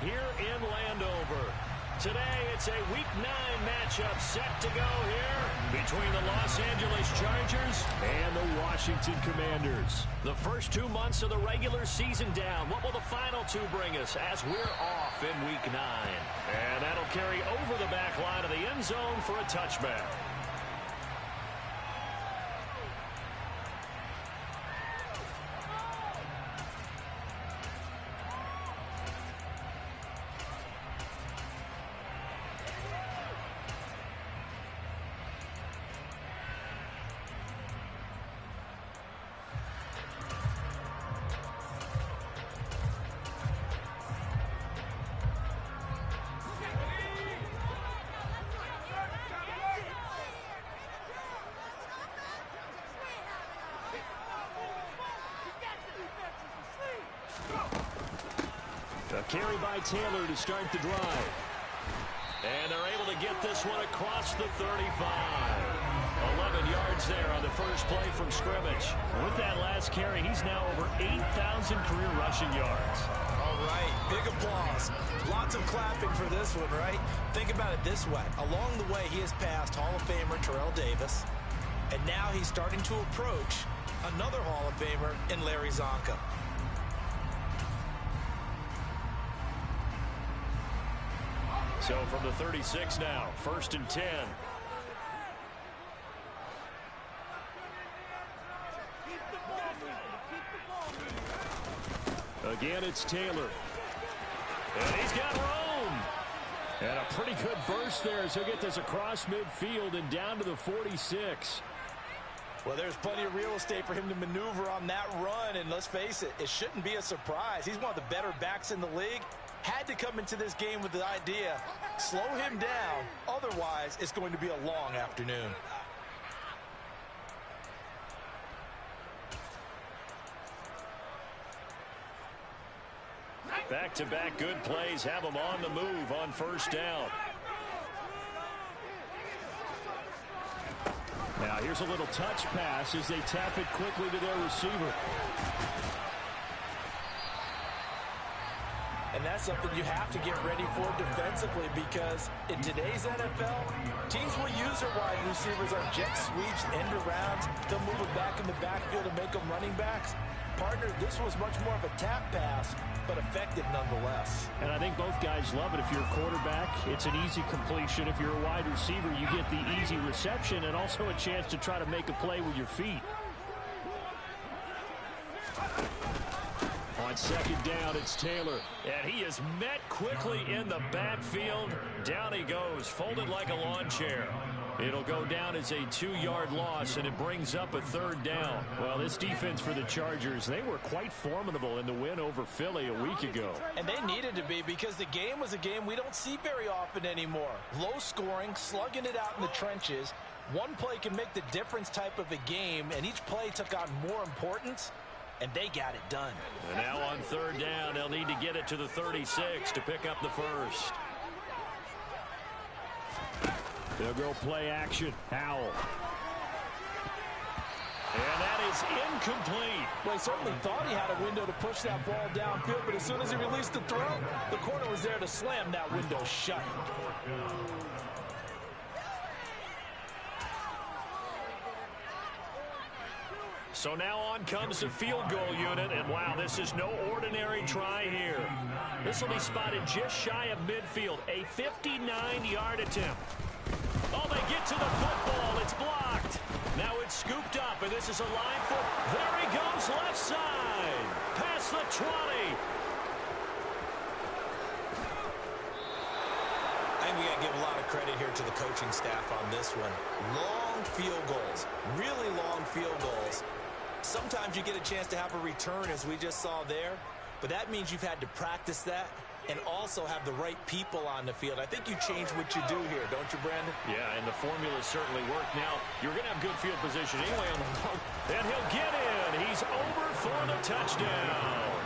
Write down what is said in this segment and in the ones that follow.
here in Landover. Today, it's a Week 9 matchup set to go here between the Los Angeles Chargers and the Washington Commanders. The first 2 months of the regular season down. What will the final 2 bring us as we're off in Week 9? And that'll carry over the back line of the end zone for a touchback. A carry by Taylor to start the drive. And they're able to get this one across the 35. 11 yards there on the first play from scrimmage. With that last carry, he's now over 8,000 career rushing yards. All right, big applause. Lots of clapping for this one, right? Think about it this way. Along the way, he has passed Hall of Famer Terrell Davis. And now he's starting to approach another Hall of Famer in Larry Zonka. So from the 36 now, 1st and 10. Again, it's Taylor. And he's got room. And a pretty good burst there as he'll get this across midfield and down to the 46. Well, there's plenty of real estate for him to maneuver on that run. And let's face it, it shouldn't be a surprise. He's one of the better backs in the league. Had to come into this game with the idea, slow him down. Otherwise, it's going to be a long afternoon. Back-to-back good plays have them on the move on first down. Now here's a little touch pass as they tap it quickly to their receiver. And that's something you have to get ready for defensively, because in today's NFL, teams will use their wide receivers on jet sweeps, end arounds. They'll move it back in the backfield and make them running backs. Partner, this was much more of a tap pass, but effective nonetheless. And I think both guys love it. If you're a quarterback, it's an easy completion. If you're a wide receiver, you get the easy reception and also a chance to try to make a play with your feet. On second down, it's Taylor. And he is met quickly in the backfield. Down he goes, folded like a lawn chair. It'll go down as a 2-yard loss, and it brings up a 3rd down. Well, this defense for the Chargers, they were quite formidable in the win over Philly a week ago. And they needed to be, because the game was a game we don't see very often anymore. Low scoring, slugging it out in the trenches. One play can make the difference type of a game, and each play took on more importance. And they got it done. And now on 3rd down, they'll need to get it to the 36 to pick up the first. They'll go play action. Howell. And that is incomplete. Well, he certainly thought he had a window to push that ball downfield, but as soon as he released the throw, the corner was there to slam that window shut. So now on comes the field goal unit, and wow, this is no ordinary try here. This will be spotted just shy of midfield, a 59-yard attempt. Oh, they get to the football. It's blocked. Now it's scooped up, and this is a line for, there he goes, left side. Past the 20. I think we got to give a lot of credit here to the coaching staff on this one. Long field goals, really long field goals. Sometimes you get a chance to have a return, as we just saw there, but that means you've had to practice that and also have the right people on the field. I think you change what you do here, don't you, Brandon? Yeah, and the formula certainly worked. Now, you're going to have good field position anyway on the long, and he'll get in. He's over for the touchdown.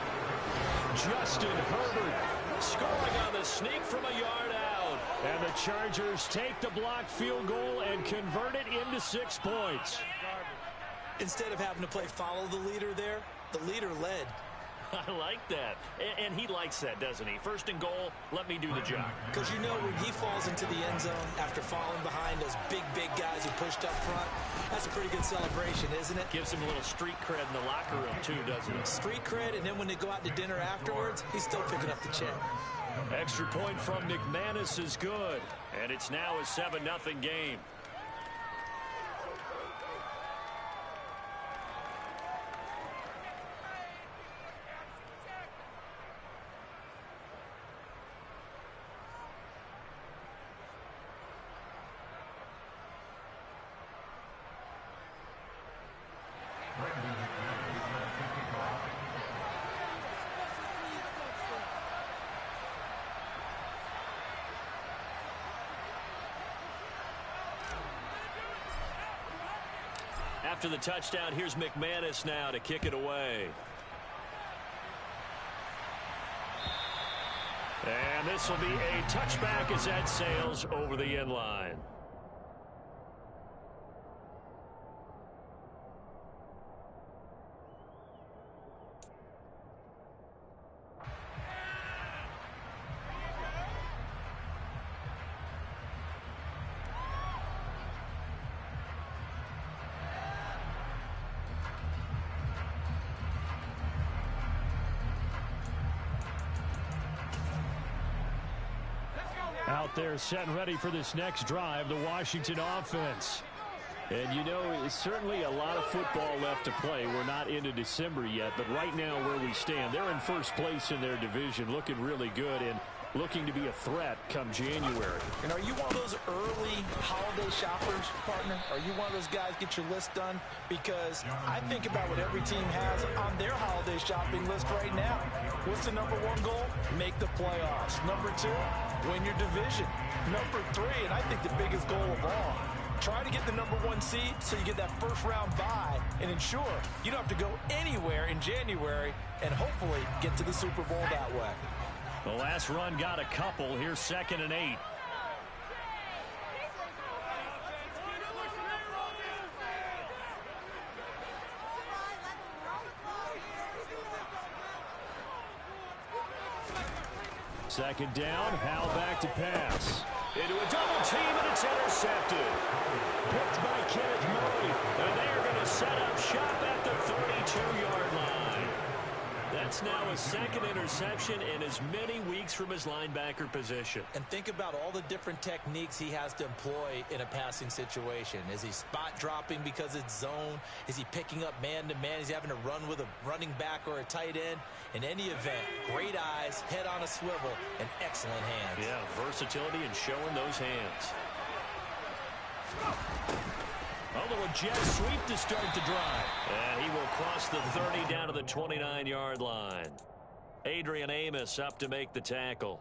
Justin Herbert scoring on the sneak from a yard out. And the Chargers take the blocked field goal and convert it into 6 points. Instead of having to play follow the leader there, the leader led. I like that. And he likes that, doesn't he? First and goal, let me do the job. Because you know when he falls into the end zone after falling behind those big guys who pushed up front, that's a pretty good celebration, isn't it? Gives him a little street cred in the locker room, too, doesn't it? Street cred, and then when they go out to dinner afterwards, he's still picking up the check. Extra point from McManus is good. And it's now a 7-0 game. After the touchdown, here's McManus now to kick it away. And this will be a touchback as that sails over the end line. Out there set and ready for this next drive, the Washington offense. And, you know, it's certainly a lot of football left to play. We're not into December yet, but right now where we stand, they're in first place in their division, looking really good and looking to be a threat come January. And are you one of those early holiday shoppers, partner? Are you one of those guys get your list done? Because I think about what every team has on their holiday shopping list right now. What's the number one goal? Make the playoffs. Number two, win your division. Number three, and I think the biggest goal of all, try to get the number one seed so you get that first round bye and ensure you don't have to go anywhere in January and hopefully get to the Super Bowl that way. The last run got a couple. Here's 2nd and 8. Second down, Howell back to pass. Into a double team, and it's intercepted. Picked by Kenneth Murray, and they are going to set up shop at the 32-yard line. That's now a second interception in as many weeks from his linebacker position. And think about all the different techniques he has to employ in a passing situation. Is he spot dropping because it's zone? Is he picking up man-to-man? Is he having to run with a running back or a tight end? In any event, great eyes, head on a swivel, and excellent hands. Yeah, versatility and showing those hands. A little jet sweep to start the drive. And he will cross the 30 down to the 29-yard line. Adrian Amos up to make the tackle.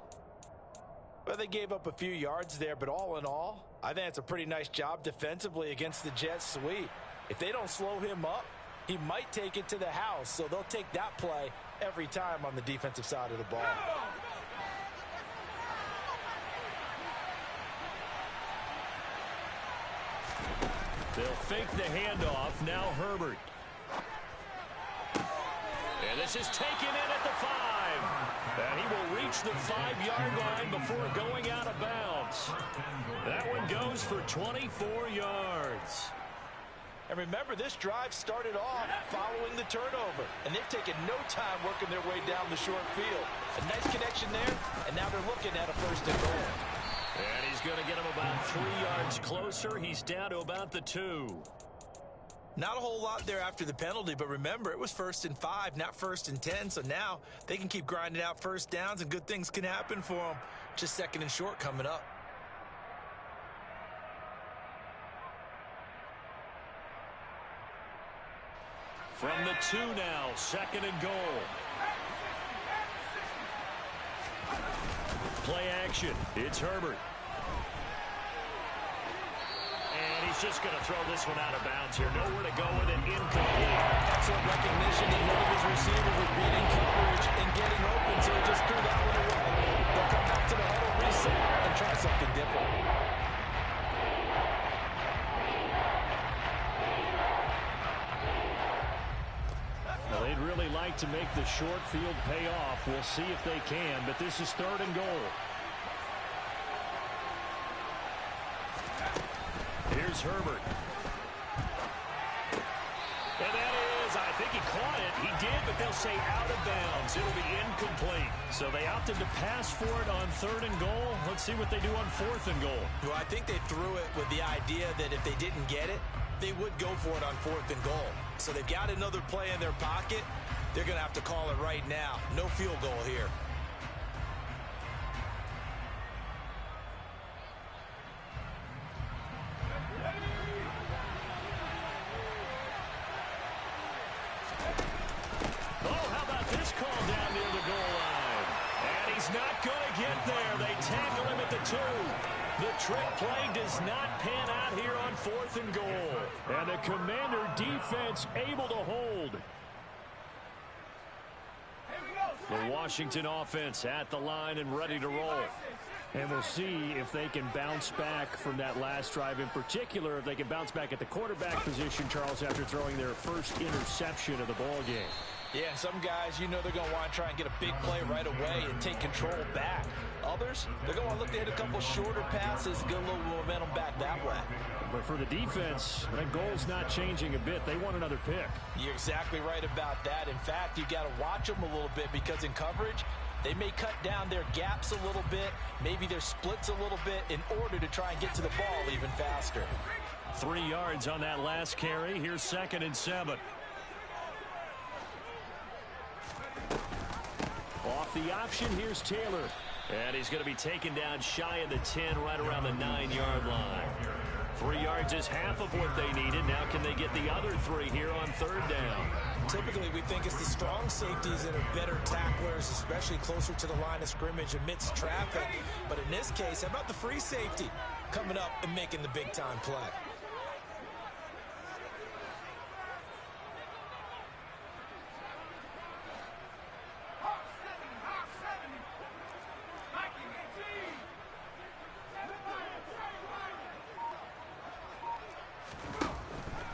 Well, they gave up a few yards there, but all in all, I think it's a pretty nice job defensively against the jet sweep. If they don't slow him up, he might take it to the house, so they'll take that play every time on the defensive side of the ball. They'll fake the handoff. Now Herbert. And this is taken in at the 5. And he will reach the 5-yard line before going out of bounds. That one goes for 24 yards. And remember, this drive started off following the turnover. And they've taken no time working their way down the short field. A nice connection there, and now they're looking at a 1st and goal. And he's going to get him about 3 yards closer. He's down to about the 2. Not a whole lot there after the penalty, but remember, it was 1st and 5, not 1st and 10. So now they can keep grinding out first downs, and good things can happen for them. Just 2nd and short coming up. From the 2 now, 2nd and goal. Play action. It's Herbert. And he's just going to throw this one out of bounds here. Nowhere to go with it. Incomplete. Excellent recognition that none of his receivers were beating coverage and getting open, so he just threw that one away. They'll come back to the huddle, reset, and try something different. Well, they'd really like like to make the short field pay off. We'll see if they can, but this is 3rd and goal. Here's Herbert. And that is, I think he caught it. He did, but they'll say out of bounds. It'll be incomplete. So they opted to pass for it on 3rd and goal. Let's see what they do on 4th and goal. Well, I think they threw it with the idea that if they didn't get it, they would go for it on 4th and goal. So they've got another play in their pocket. They're going to have to call it right now. No field goal here. Oh, how about this call down near the goal line? And he's not going to get there. They tackle him at the 2. The trick play does not pan out here on 4th and goal. And the Commander defense able to hold. The Washington offense at the line and ready to roll. And we'll see if they can bounce back from that last drive, in particular, if they can bounce back at the quarterback position, Charles, after throwing their first interception of the ball game. Yeah, and some guys, you know they're going to want to try and get a big play right away and take control back. Others, they're going to look to hit a couple shorter passes, get a little momentum back that way. But for the defense, that goal's not changing a bit. They want another pick. You're exactly right about that. In fact, you got to watch them a little bit because in coverage, they may cut down their gaps a little bit, maybe their splits a little bit in order to try and get to the ball even faster. 3 yards on that last carry. Here's 2nd and 7. Off the option, here's Taylor. And he's going to be taken down shy of the 10, right around the 9-yard line. 3 yards is half of what they needed. Now can they get the other 3 here on 3rd down? Typically, we think it's the strong safeties that are better tacklers, especially closer to the line of scrimmage amidst traffic. But in this case, how about the free safety coming up and making the big-time play?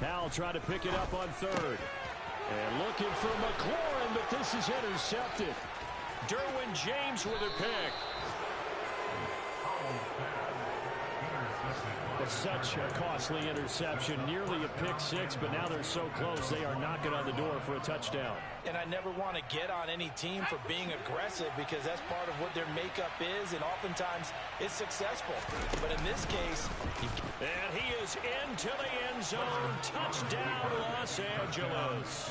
Now try to pick it up on 3rd. And looking for McLaurin, but this is intercepted. Derwin James with a pick. It's such a costly interception, nearly a pick-6, but now they're so close they are knocking on the door for a touchdown. And I never want to get on any team for being aggressive because that's part of what their makeup is, and oftentimes it's successful. But in this case, and he is into the end zone. Touchdown, Los Angeles.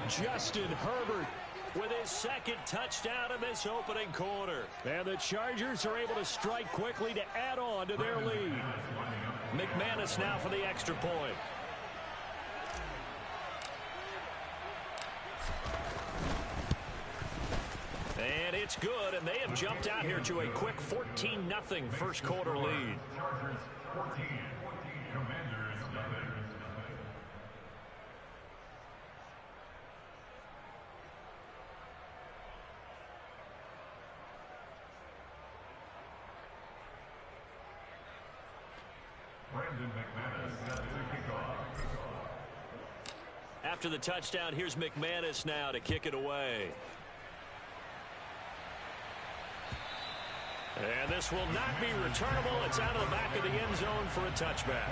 Justin Herbert with his 2nd touchdown in this opening quarter. And the Chargers are able to strike quickly to add on to their lead. McManus now for the extra point. And it's good, and they have jumped out here to a quick 14-0 first quarter lead. Chargers 14, Commanders nothing. Brandon McManus at the kickoff. After the touchdown, here's McManus now to kick it away. And this will not be returnable. It's out of the back of the end zone for a touchback.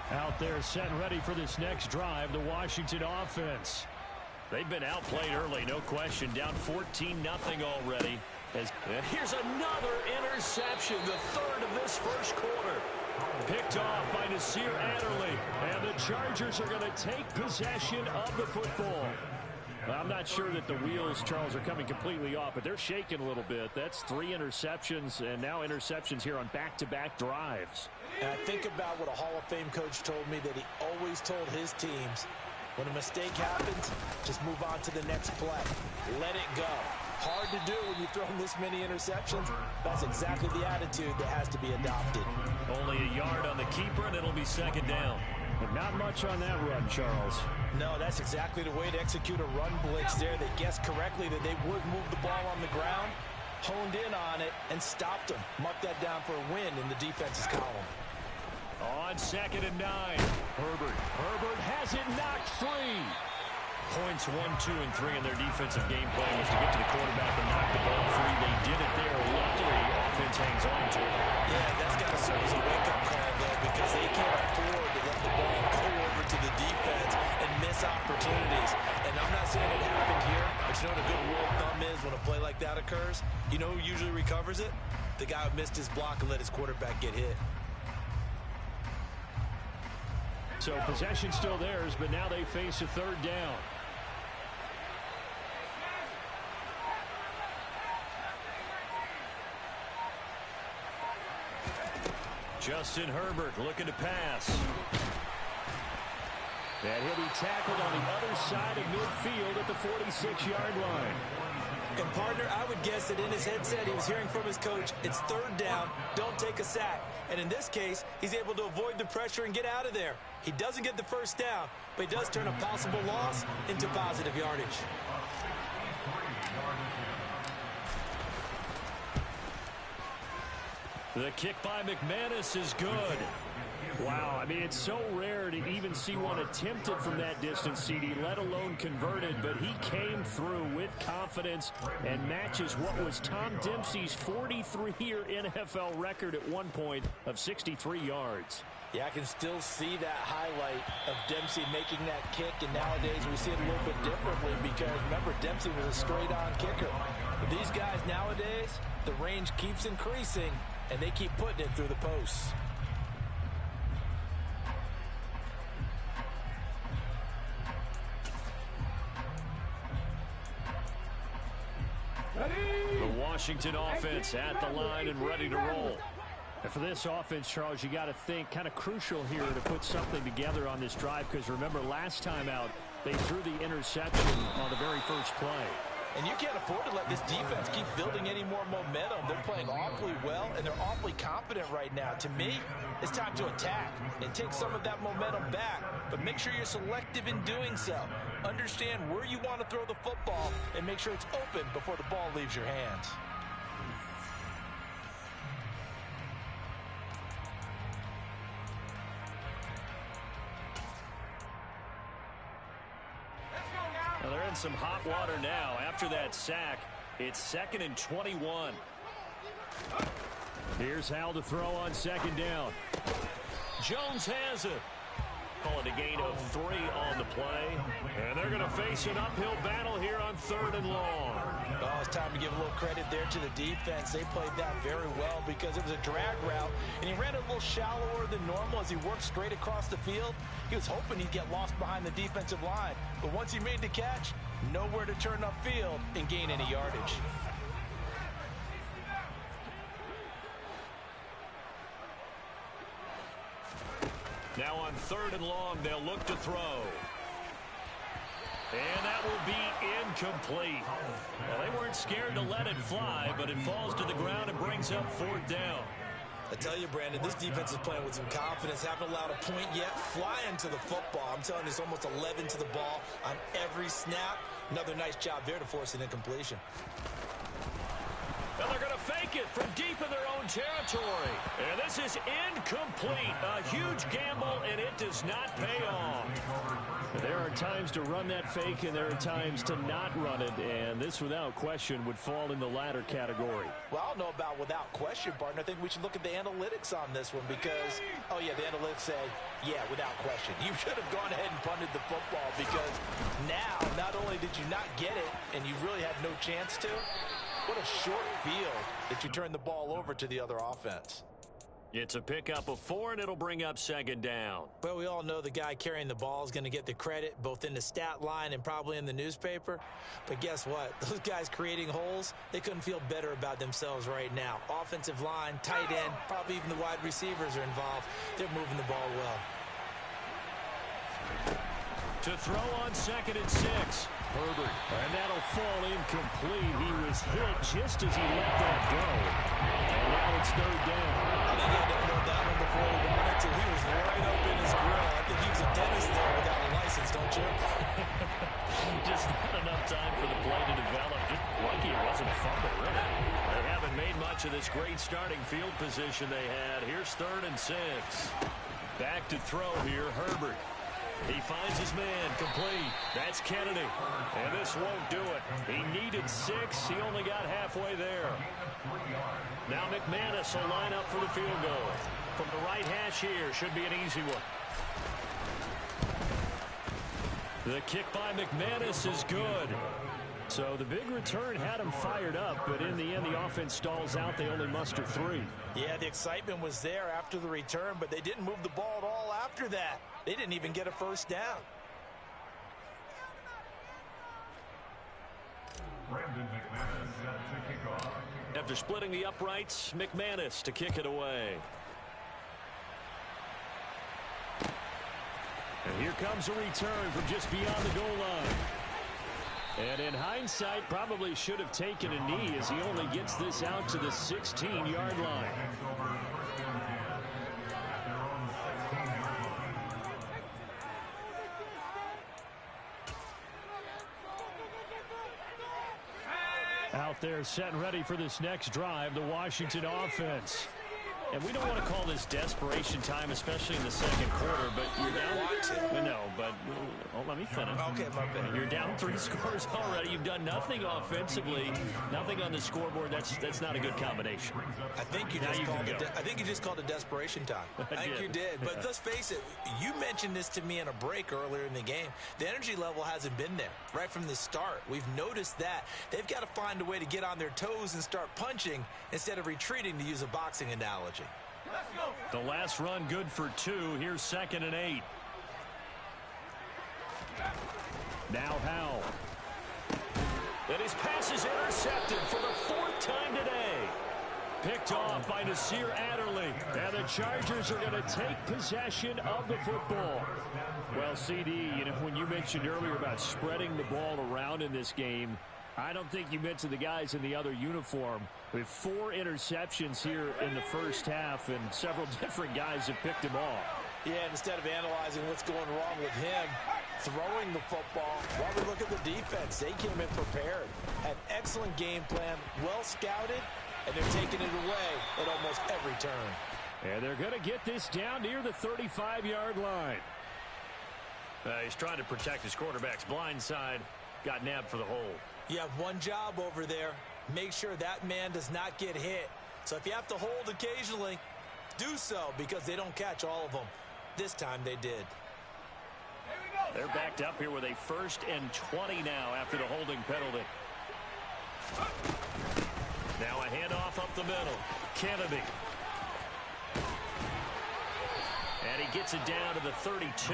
Out there set and ready for this next drive, the Washington offense. They've been outplayed early, no question. Down 14-0 already. And here's another interception, the 3rd of this first quarter. Picked off by Nasir Adderley. And the Chargers are going to take possession of the football. I'm not sure that the wheels, Charles, are coming completely off, but they're shaking a little bit. That's 3 interceptions, and now interceptions here on back-to-back drives. And I think about what a Hall of Fame coach told me, that he always told his teams, when a mistake happens, just move on to the next play. Let it go. Hard to do when you've thrown this many interceptions. That's exactly the attitude that has to be adopted. Only a yard on the keeper, and it'll be second down. But not much on that run, Charles. No, that's exactly the way to execute a run blitz there. They guessed correctly that they would move the ball on the ground, honed in on it, and stopped them. Mark that down for a win in the defense's column. On 2nd and 9. Herbert has it knocked free. Points 1, 2, and 3 in their defensive game plan was to get to the quarterback and knock the ball free. They did it there. Luckily, offense hangs on to it. Yeah, that's got to serve as a wake-up call, though, because they can't afford to let the ball go over to the defense and miss opportunities. And I'm not saying it happened here, but you know what a good rule of thumb is when a play like that occurs? You know who usually recovers it? The guy who missed his block and let his quarterback get hit. So possession still theirs, but now they face a 3rd down. Justin Herbert looking to pass. And he'll be tackled on the other side of midfield at the 46-yard line. And, partner, I would guess that in his headset he was hearing from his coach, it's 3rd down, don't take a sack. And in this case, he's able to avoid the pressure and get out of there. He doesn't get the 1st down, but he does turn a possible loss into positive yardage. The kick by McManus is good. Wow, I mean, it's so rare to even see one attempted from that distance, CD, let alone converted, but he came through with confidence and matches what was Tom Dempsey's 43-year NFL record at one point of 63 yards. Yeah, I can still see that highlight of Dempsey making that kick, and nowadays we see it a little bit differently because, remember, Dempsey was a straight-on kicker. But these guys nowadays, the range keeps increasing, and they keep putting it through the posts. The Washington offense at the line and ready to roll. And for this offense, Charles, you got to think kind of crucial here to put something together on this drive because remember last time out they threw the interception on the very first play. And you can't afford to let this defense keep building any more momentum. They're playing awfully well, and they're awfully confident right now. To me, it's time to attack and take some of that momentum back, but make sure you're selective in doing so. Understand where you want to throw the football and make sure it's open before the ball leaves your hands. Well, they're in some hot water now. After that sack, it's 2nd and 21. Here's Hal to throw on 2nd down. Jones has it. Call it a gain of 3 on the play. And they're going to face an uphill battle here on 3rd and long. Oh, it's time to give a little credit there to the defense. They played that very well because it was a drag route, and he ran it a little shallower than normal as he worked straight across the field. He was hoping he'd get lost behind the defensive line, but once he made the catch, nowhere to turn upfield and gain any yardage. Now on 3rd and long, they'll look to throw. And that will be incomplete. Well, they weren't scared to let it fly, but it falls to the ground and brings up 4th down. I tell you, Brandon, this defense is playing with some confidence. Haven't allowed a point yet. Flying to the football. I'm telling you, it's almost 11 to the ball on every snap. Another nice job there to force an incompletion. And they're going to fake it from deep in their own territory. And this is incomplete. A huge gamble, and it does not pay off. There are times to run that fake, and there are times to not run it. And this, without question, would fall in the latter category. Well, I don't know about without question, partner. I think we should look at the analytics on this one because, oh, yeah, the analytics say, yeah, without question. You should have gone ahead and punted the football because now, not only did you not get it, and you really had no chance to, what a short field that you turn the ball over to the other offense. It's a pickup of 4, and it'll bring up 2nd down. Well, we all know the guy carrying the ball is going to get the credit both in the stat line and probably in the newspaper. But guess what? Those guys creating holes, they couldn't feel better about themselves right now. Offensive line, tight end, probably even the wide receivers are involved. They're moving the ball well. To throw on 2nd and 6. Herbert, and that'll fall incomplete. He was hit just as he let that go. And now it's third down. I think he had to hold that one before he wanted to. He was right up in his grill. I think he was a dentist there without a license, don't you? Just not enough time for the play to develop. Just lucky it wasn't a fumble, really. They haven't made much of this great starting field position they had. Here's 3rd and 6. Back to throw here, Herbert. He finds his man, complete. That's Kennedy. And this won't do it. He needed 6. He only got halfway there. Now McManus will line up for the field goal. From the right hash here, should be an easy one. The kick by McManus is good. So the big return had him fired up, but in the end, the offense stalls out. They only muster 3. Yeah, the excitement was there after the return, but they didn't move the ball at all after that. They didn't even get a first down. Brandon McManus set to kick off. After splitting the uprights, McManus to kick it away. And here comes a return from just beyond the goal line. And in hindsight, probably should have taken a knee as he only gets this out to the 16-yard line. Out there set and ready for this next drive, the Washington offense. And we don't want to call this desperation time, especially in the second quarter, but you're down. No, but let me finish. Okay, my bad. You're down 3 scores already. You've done nothing offensively, nothing on the scoreboard. That's not a good combination. I think you just called it desperation time. I think you did. But let's face it, you mentioned this to me in a break earlier in the game. The energy level hasn't been there right from the start. We've noticed that. They've got to find a way to get on their toes and start punching instead of retreating, to use a boxing analogy. The last run good for 2. Here's 2nd and 8. Now Howell. And his pass is intercepted for the 4th time today. Picked off by Nasir Adderley. And the Chargers are going to take possession of the football. Well, CD, when you mentioned earlier about spreading the ball around in this game, I don't think you mentioned the guys in the other uniform. With 4 interceptions here in the first half, and several different guys have picked him off. Yeah, instead of analyzing what's going wrong with him, throwing the football, while we look at the defense, they came in prepared. Had excellent game plan, well scouted, and they're taking it away at almost every turn. And they're going to get this down near the 35-yard line. He's trying to protect his quarterback's blind side. Got nabbed for the hole. You have one job over there. Make sure that man does not get hit. So if you have to hold occasionally, do so, because they don't catch all of them. This time they did. They're backed up here with a 1st and 20 now after the holding penalty. Now a handoff up the middle. Kennedy. And he gets it down to the 32.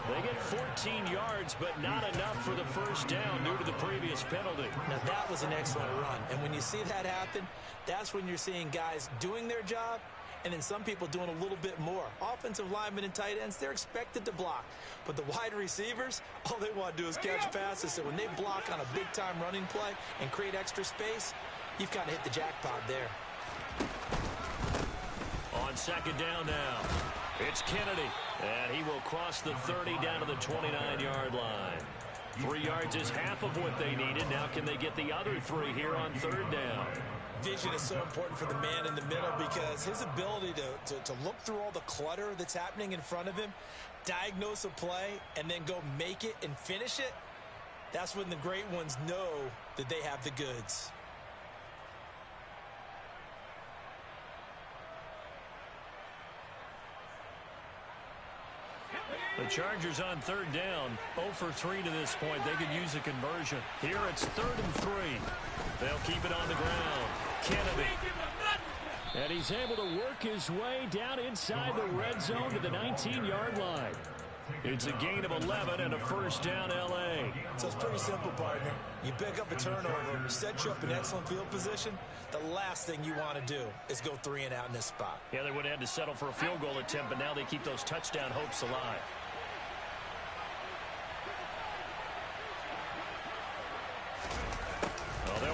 They get 14 yards, but not enough for the first down due to the previous penalty. Now, that was an excellent run. And when you see that happen, that's when you're seeing guys doing their job and then some people doing a little bit more. Offensive linemen and tight ends, they're expected to block. But the wide receivers, all they want to do is catch passes. So when they block on a big-time running play and create extra space, you've kind of hit the jackpot there. On 2nd down now, it's Kennedy. And he will cross the 30 down to the 29-yard line. 3 yards is half of what they needed. Now can they get the other 3 here on 3rd down? Vision is so important for the man in the middle, because his ability to look through all the clutter that's happening in front of him, diagnose a play, and then go make it and finish it, that's when the great ones know that they have the goods. The Chargers on 3rd down, 0 for 3 to this point. They could use a conversion. Here it's 3rd and 3. They'll keep it on the ground. Kennedy. And he's able to work his way down inside the red zone to the 19-yard line. It's a gain of 11 and a first down, L.A. So it's pretty simple, partner. You pick up a turnover, set you up in excellent field position. The last thing you want to do is go 3 and out in this spot. Yeah, they would have had to settle for a field goal attempt, but now they keep those touchdown hopes alive.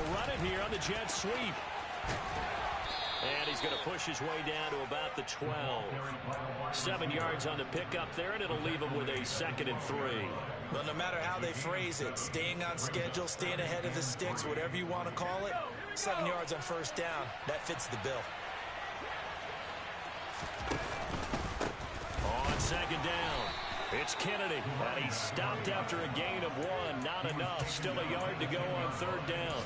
They'll run it here on the jet sweep. And he's going to push his way down to about the 12. 7 yards on the pickup there, and it'll leave him with a 2nd and 3. Well, no matter how they phrase it, staying on schedule, staying ahead of the sticks, whatever you want to call it, 7 yards on first down, that fits the bill. On 2nd down, it's Kennedy. And he's stopped after a gain of 1. Not enough. Still a yard to go on 3rd down.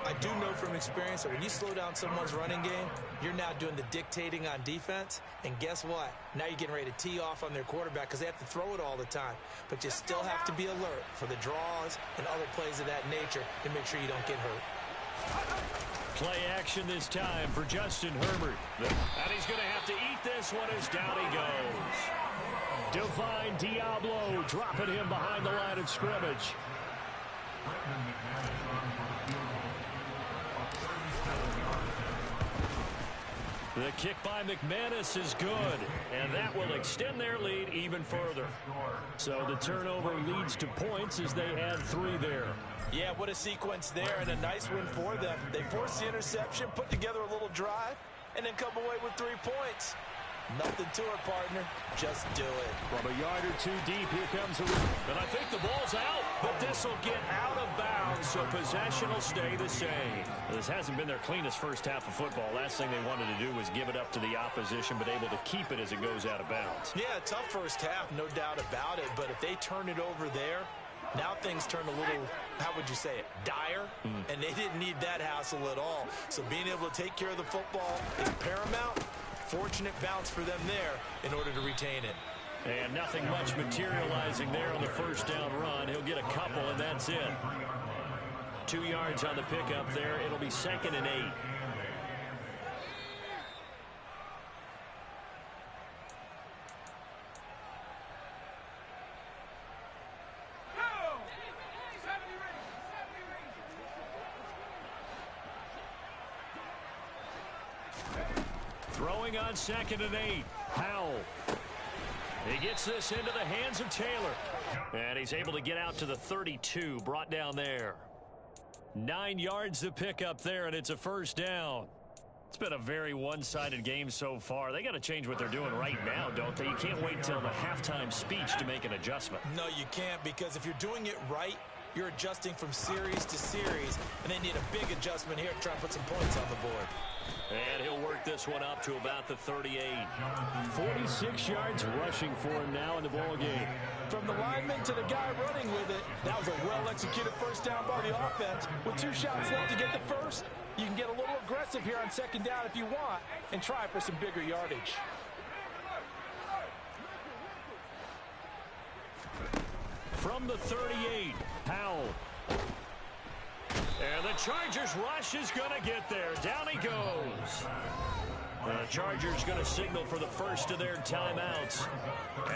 I do know from experience that when you slow down someone's running game, you're now doing the dictating on defense. And guess what? Now you're getting ready to tee off on their quarterback because they have to throw it all the time. But you still have to be alert for the draws and other plays of that nature to make sure you don't get hurt. Play action this time for Justin Herbert. And he's going to have to eat this one as down he goes. Divine Diablo dropping him behind the line of scrimmage. The kick by McManus is good, and that will extend their lead even further. So the turnover leads to points as they add 3 there. Yeah, what a sequence there, and a nice win for them. They forced the interception, put together a little drive, and then come away with 3 points. Nothing to it, partner. Just do it. From a yard or 2 deep, here comes a... And I think the ball's out, but this will get out of bounds, so possession will stay the same. This hasn't been their cleanest first half of football. Last thing they wanted to do was give it up to the opposition, but able to keep it as it goes out of bounds. Yeah, tough first half, no doubt about it, but if they turn it over there, now things turn a little, how would you say it, dire, and they didn't need that hassle at all. So being able to take care of the football is paramount. Fortunate bounce for them there in order to retain it. And nothing much materializing there on the first down run. He'll get a couple, and that's it. 2 yards on the pickup there. It'll be 2nd and 8. Throwing on 2nd and 8. Howell. He gets this into the hands of Taylor. And he's able to get out to the 32. Brought down there. 9 yards to pick up there, and it's a first down. It's been a very one-sided game so far. They got to change what they're doing right now, don't they? You can't wait till the halftime speech to make an adjustment. No, you can't, because if you're doing it right, you're adjusting from series to series, and they need a big adjustment here to try and put some points on the board. And he'll work this one up to about the 38. 46 yards rushing for him now in the ball game. From the lineman to the guy running with it, that was a well-executed first down by the offense. With 2 shots left to get the first, you can get a little aggressive here on 2nd down if you want and try for some bigger yardage. From the 38, Howell. And the Chargers rush is going to get there. Down he goes. The Chargers going to signal for the first of their timeouts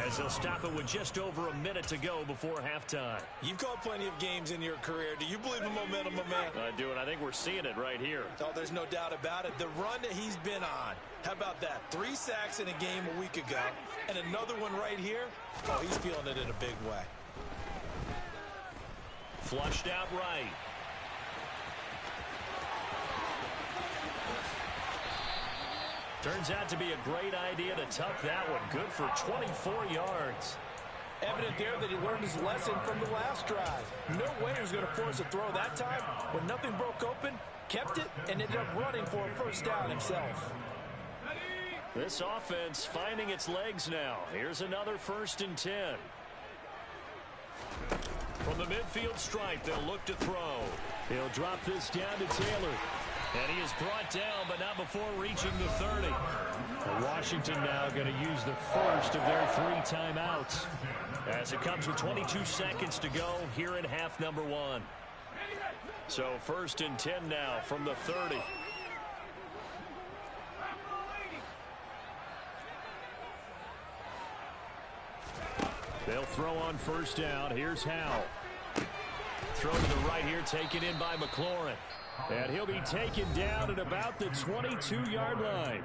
as they'll stop it with just over a minute to go before halftime. You've called plenty of games in your career. Do you believe in momentum, my man? I do, and I think we're seeing it right here. Oh, there's no doubt about it. The run that he's been on. How about that? 3 sacks in a game a week ago, and another one right here. Oh, he's feeling it in a big way. Flushed out right. Turns out to be a great idea to tuck that one. Good for 24 yards. Evident there that he learned his lesson from the last drive. No way he was going to force a throw that time. When nothing broke open, kept it, and ended up running for a first down himself. This offense finding its legs now. Here's another 1st and 10. From the midfield stripe, they'll look to throw. He'll drop this down to Taylor. And he is brought down, but not before reaching the 30. Washington now going to use the first of their 3 timeouts as it comes with 22 seconds to go here in half number 1. So 1st and 10 now from the 30. They'll throw on first down. Here's Howell. Throw to the right here, taken in by McLaurin. And he'll be taken down at about the 22-yard line.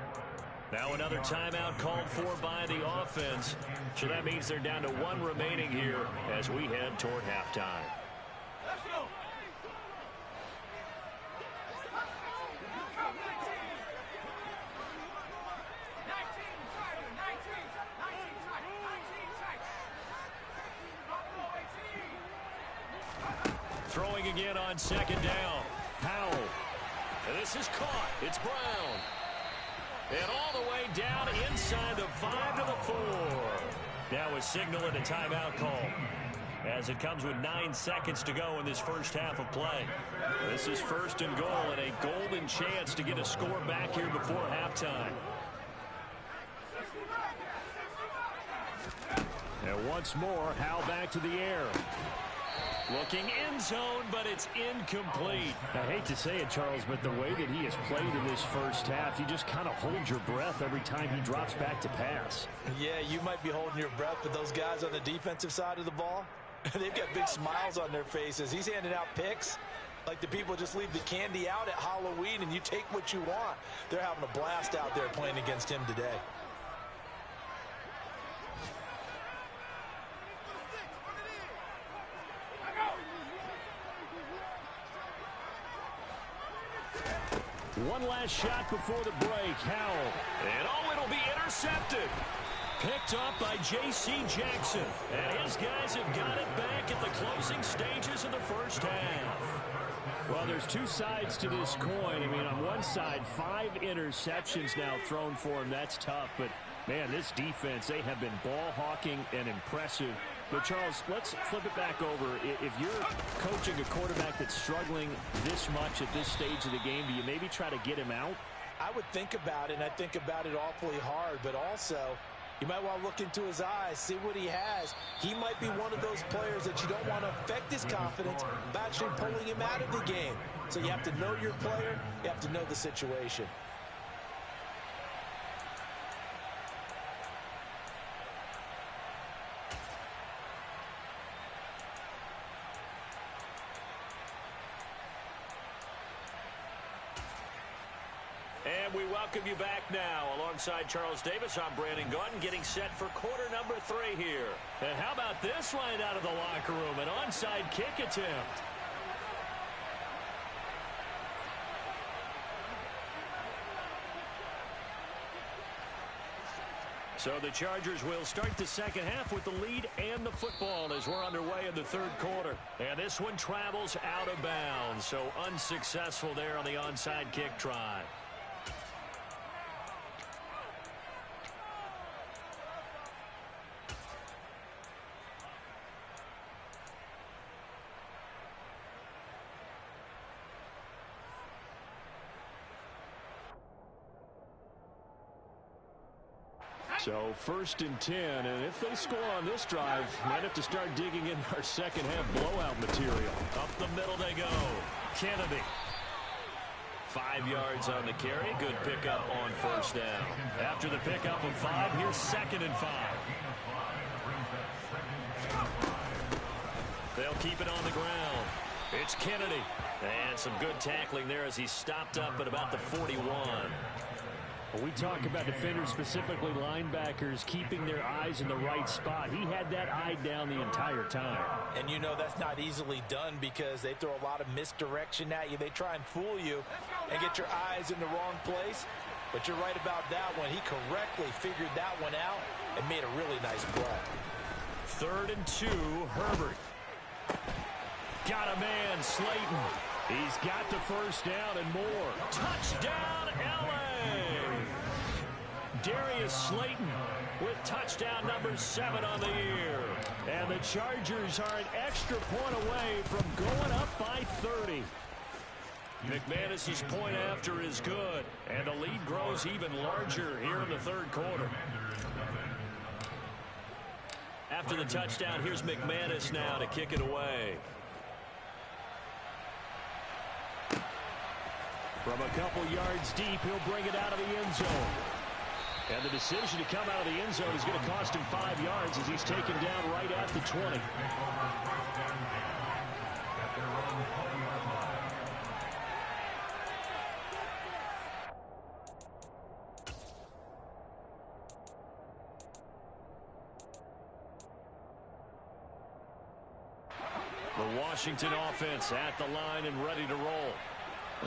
Now another timeout called for by the offense. So that means they're down to 1 remaining here as we head toward halftime. Throwing again on second down. Powell. And this is caught. It's Brown. And all the way down inside the 5 to the 4. Now a signal and a timeout call, as it comes with 9 seconds to go in this first half of play. This is first and goal, and a golden chance to get a score back here before halftime. And once more, Howell back to the air. Looking end zone, but it's incomplete. I hate to say it, Charles, but the way that he has played in this first half, you just kind of hold your breath every time he drops back to pass. Yeah, you might be holding your breath, but those guys on the defensive side of the ball, they've got big smiles on their faces. He's handing out picks like the people just leave the candy out at Halloween and you take what you want. They're having a blast out there playing against him today. One last shot before the break. Howell. And oh, it'll be intercepted. Picked up by J.C. Jackson. And his guys have got it back at the closing stages of the first half. Well, there's two sides to this coin. I mean, on one side, 5 interceptions now thrown for him. That's tough. But, man, this defense, they have been ball hawking and impressive. But, Charles, let's flip it back over. If you're coaching a quarterback that's struggling this much at this stage of the game, do you maybe try to get him out? I would think about it, and I think about it awfully hard. But also, you might want to look into his eyes, see what he has. He might be one of those players that you don't want to affect his confidence by actually pulling him out of the game. So you have to know your player. You have to know the situation. And we welcome you back now. Alongside Charles Davis, I'm Brandon Gaudin, getting set for quarter number 3 here. And how about this right out of the locker room? An onside kick attempt. So the Chargers will start the second half with the lead and the football as we're underway in the third quarter. And this one travels out of bounds, so unsuccessful there on the onside kick try. So first and 10, and if they score on this drive, might have to start digging in our second half blowout material. Up the middle they go. Kennedy. 5 yards on the carry. Good pickup on first down. After the pickup of 5, here's second and 5. They'll keep it on the ground. It's Kennedy. And some good tackling there as he stopped up at about the 41. When we talk about defenders, specifically linebackers, keeping their eyes in the right spot, he had that eye down the entire time. And you know that's not easily done because they throw a lot of misdirection at you. They try and fool you and get your eyes in the wrong place. But you're right about that one. He correctly figured that one out and made a really nice play. 3rd and 2, Herbert. Got a man, Slayton. He's got the first down and more. Touchdown, L.A. Darius Slayton with touchdown number 7 on the year. And the Chargers are an extra point away from going up by 30. McManus's point after is good, and the lead grows even larger here in the third quarter. After the touchdown, here's McManus now to kick it away. From a couple yards deep, he'll bring it out of the end zone. And the decision to come out of the end zone is going to cost him 5 yards as he's taken down right at the 20. The Washington offense at the line and ready to roll.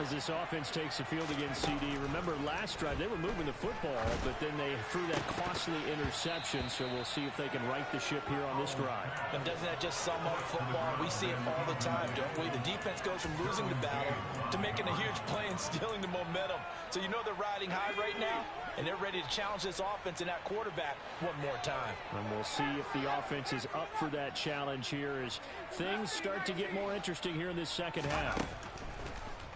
As this offense takes the field against CD. Remember last drive they were moving the football, but then they threw that costly interception, so we'll see if they can right the ship here on this drive. And doesn't that just sum up football? We see it all the time, don't we? The defense goes from losing the battle to making a huge play and stealing the momentum. So you know they're riding high right now, and they're ready to challenge this offense and that quarterback one more time. And we'll see if the offense is up for that challenge here as things start to get more interesting here in this second half.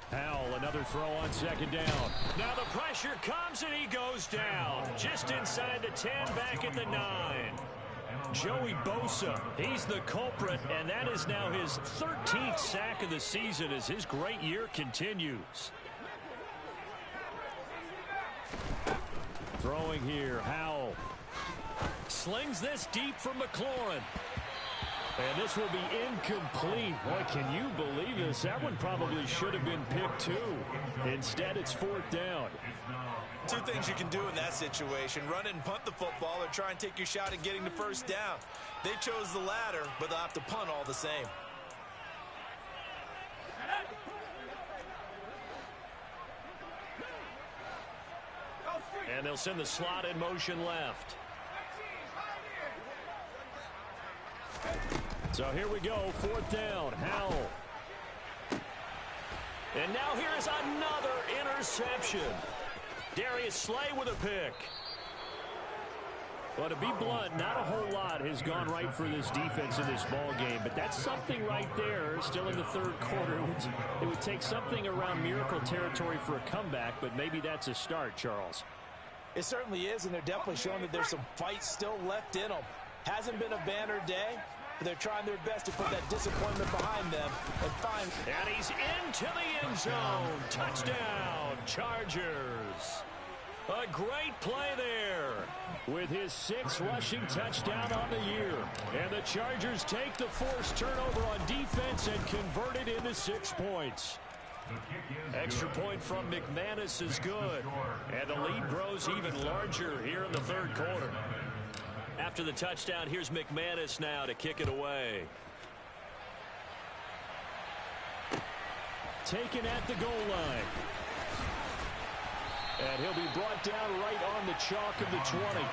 Howell, another throw on second down. Now the pressure comes and he goes down. Just inside the 10, back at the 9. Joey Bosa, he's the culprit, and that is now his 13th sack of the season as his great year continues. Throwing here, Howell. Slings this deep for McLaurin. And this will be incomplete. Boy, can you believe this? That one probably should have been picked too. Instead, it's fourth down. Two things you can do in that situation: run it and punt the football, or try and take your shot at getting the first down. They chose the latter, but they'll have to punt all the same. And they'll send the slot in motion left. So here we go, fourth down, Howell. And now here's another interception. Darius Slay with a pick. Well, to be blunt, not a whole lot has gone right for this defense in this ball game, but that's something right there still in the third quarter. It would take something around miracle territory for a comeback, but maybe that's a start, Charles. It certainly is, and they're definitely showing that there's some fight still left in them. Hasn't been a banner day, but they're trying their best to put that disappointment behind them and find. And he's into the end zone. Touchdown, Chargers. A great play there with his 6th rushing touchdown on the year. And the Chargers take the forced turnover on defense and convert it into 6 points. Extra point from McManus is good. And the lead grows even larger here in the third quarter. After the touchdown, here's McManus now to kick it away. Taken at the goal line. And he'll be brought down right on the chalk of the 20.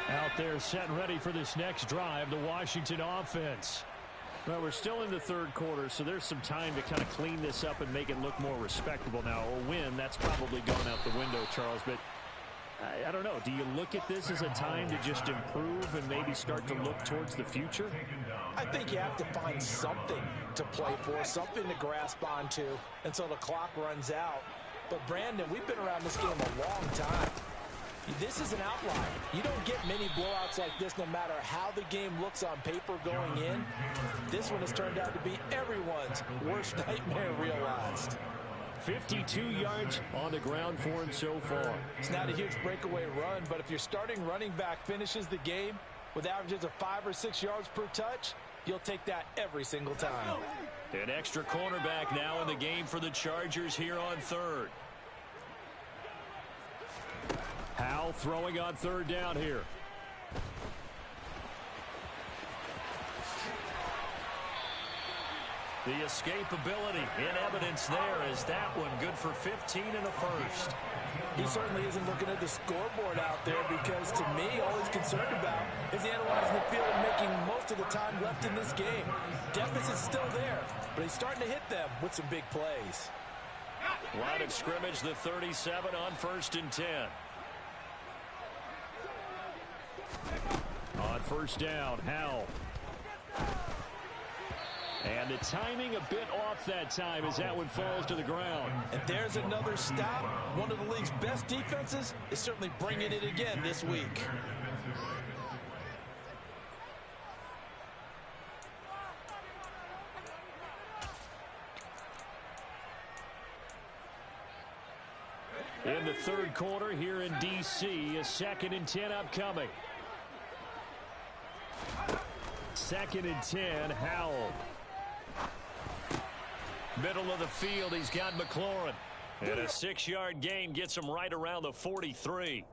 Out there set and ready for this next drive, the Washington offense. Well, we're still in the third quarter, so there's some time to kind of clean this up and make it look more respectable. Now, a win, that's probably gone out the window, Charles, but I don't know. Do you look at this as a time to just improve and maybe start to look towards the future? I think you have to find something to play for, something to grasp onto until the clock runs out. But, Brandon, we've been around this game a long time. This is an outlier. You don't get many blowouts like this no matter how the game looks on paper going in. This one has turned out to be everyone's worst nightmare realized. 52 yards on the ground for him so far. It's not a huge breakaway run, but if your starting running back finishes the game with averages of 5 or 6 yards per touch, you'll take that every single time. An extra cornerback now in the game for the Chargers here on third. Howell throwing on third down here. The escapability in evidence there is that one good for 15 and a first. He certainly isn't looking at the scoreboard out there because, to me, all he's concerned about is analyzing the field and making most of the time left in this game. Deficit's still there, but he's starting to hit them with some big plays. Line of scrimmage, the 37 on 1st and 10. On first down, Howell. And the timing a bit off that time as that one falls to the ground. And there's another stop. One of the league's best defenses is certainly bringing it again this week. In the third quarter here in D.C., a 2nd and 10 upcoming. 2nd and 10, Howell. Middle of the field, he's got McLaurin. And a 6-yard gain gets him right around the 43.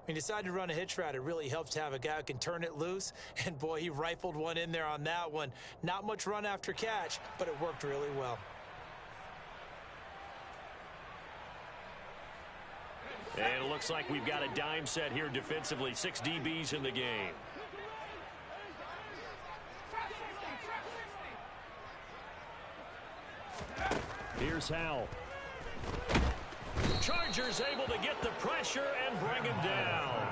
He decided to run a hitch route. It really helps to have a guy who can turn it loose. And, boy, he rifled one in there on that one. Not much run after catch, but it worked really well. And it looks like we've got a dime set here defensively. 6 DBs in the game. Here's Howell. Chargers able to get the pressure and bring him down.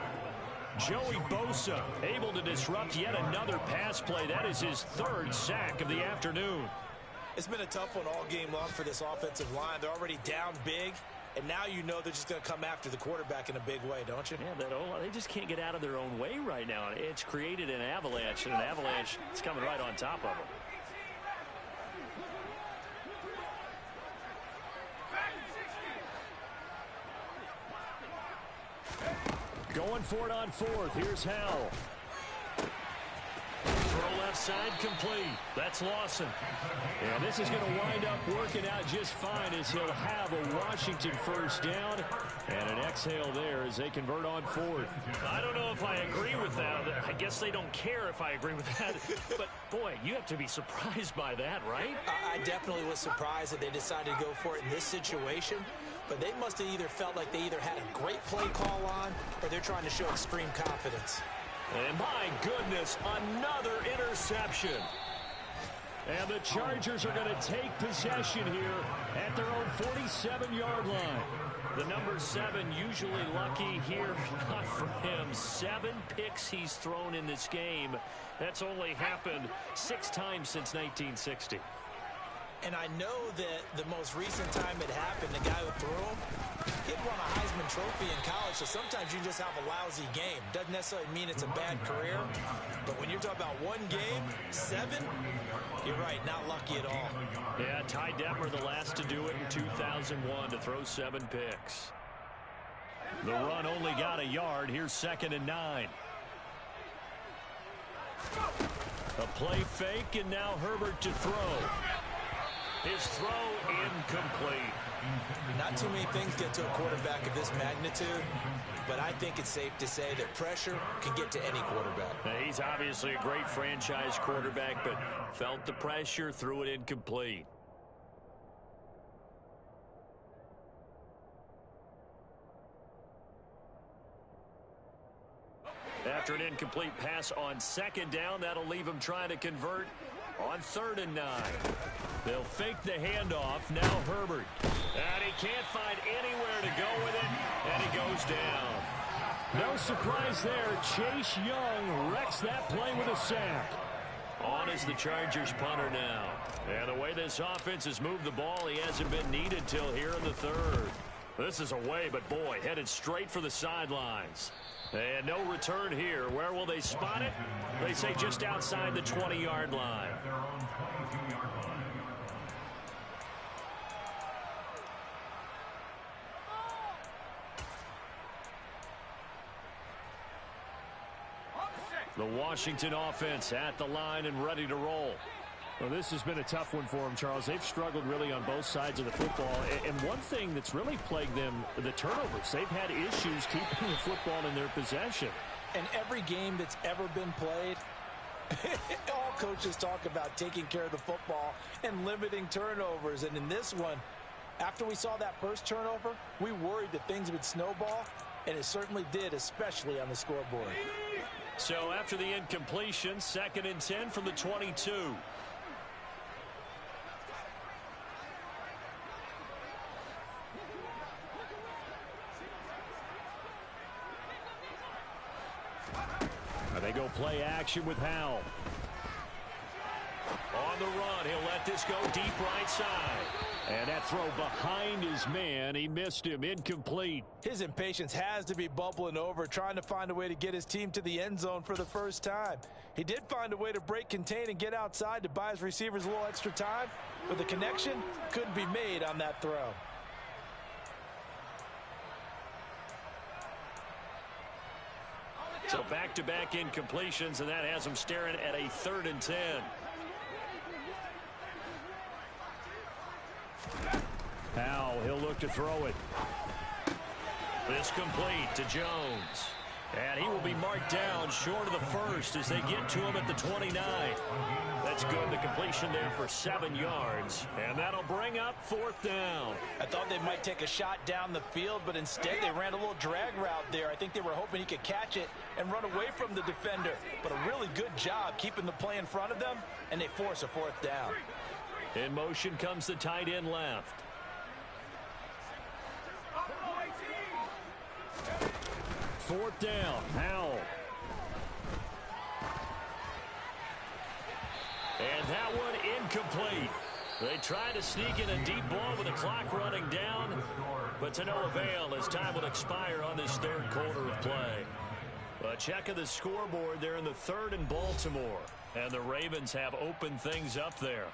Joey Bosa able to disrupt yet another pass play. That is his 3rd sack of the afternoon. It's been a tough one all game long for this offensive line. They're already down big, and now you know they're just going to come after the quarterback in a big way, don't you? Yeah, they just can't get out of their own way right now. It's created an avalanche, and an avalanche is coming right on top of them. Going for it on 4th. Here's Howell. Throw left side complete. That's Lawson. And this is going to wind up working out just fine as he'll have a Washington 1st down. And an exhale there as they convert on 4th. I don't know if I agree with that. I guess they don't care if I agree with that. But, boy, you have to be surprised by that, right? I definitely was surprised that they decided to go for it in this situation. But they must have either felt like they either had a great play call on or they're trying to show extreme confidence. And my goodness, another interception. And the Chargers are going to take possession here at their own 47-yard line. The number 7 usually lucky here. Not for him. 7 picks he's thrown in this game. That's only happened 6 times since 1960. And I know that the most recent time it happened, the guy who threw him, he won a Heisman Trophy in college, so sometimes you just have a lousy game. Doesn't necessarily mean it's a bad career, but when you're talking about one game, 7, you're right, not lucky at all. Yeah, Ty Detmer the last to do it in 2001 to throw 7 picks. The run only got a yard. Here's 2nd and 9. A play fake, and now Herbert to throw. His throw incomplete. Not too many things get to a quarterback of this magnitude, but I think it's safe to say that pressure can get to any quarterback. Now, he's obviously a great franchise quarterback, but felt the pressure, threw it incomplete. After an incomplete pass on 2nd down, that'll leave him trying to convert on 3rd and 9. They'll fake the handoff. Now Herbert. And he can't find anywhere to go with it, and he goes down. No surprise there. Chase Young wrecks that play with a sack. On is the Chargers punter now. And the way this offense has moved the ball, he hasn't been needed till here in the 3rd. This is away, but boy, headed straight for the sidelines. And no return here. Where will they spot it? They say just outside the 20-yard line. The Washington offense at the line and ready to roll. Well, this has been a tough one for them, Charles. They've struggled really on both sides of the football. And one thing that's really plagued them, the turnovers. They've had issues keeping the football in their possession. And every game that's ever been played, all coaches talk about taking care of the football and limiting turnovers. And in this one, after we saw that first turnover, we worried that things would snowball, and it certainly did, especially on the scoreboard. So after the incompletion, 2nd and 10 from the 22. They go play action with Howell. On the run, he'll let this go deep right side. And that throw behind his man, he missed him, incomplete. His impatience has to be bubbling over, trying to find a way to get his team to the end zone for the first time. He did find a way to break contain and get outside to buy his receivers a little extra time, but the connection couldn't be made on that throw. So back-to-back incompletions, and that has them staring at a 3rd and 10. Now he'll look to throw it. This complete to Jones. And he will be marked down short of the first as they get to him at the 29. That's good. The completion there for 7 yards. And that'll bring up 4th down. I thought they might take a shot down the field, but instead they ran a little drag route there. I think they were hoping he could catch it and run away from the defender. But a really good job keeping the play in front of them, and they force a 4th down. In motion comes the tight end left. Fourth down. Howell. And that one incomplete. They try to sneak in a deep ball with the clock running down, but to no avail as time will expire on this 3rd quarter of play. A check of the scoreboard there in the 3rd and Baltimore. And the Ravens have opened things up there.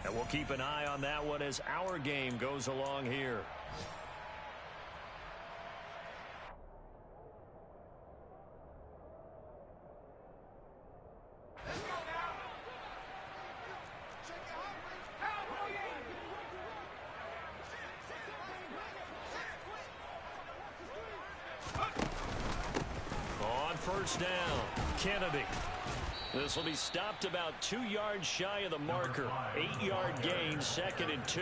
And we'll keep an eye on that one as our game goes along here. On first down, Kennedy. This will be stopped about 2 yards shy of the marker. 8-yard gain, 2nd and 2.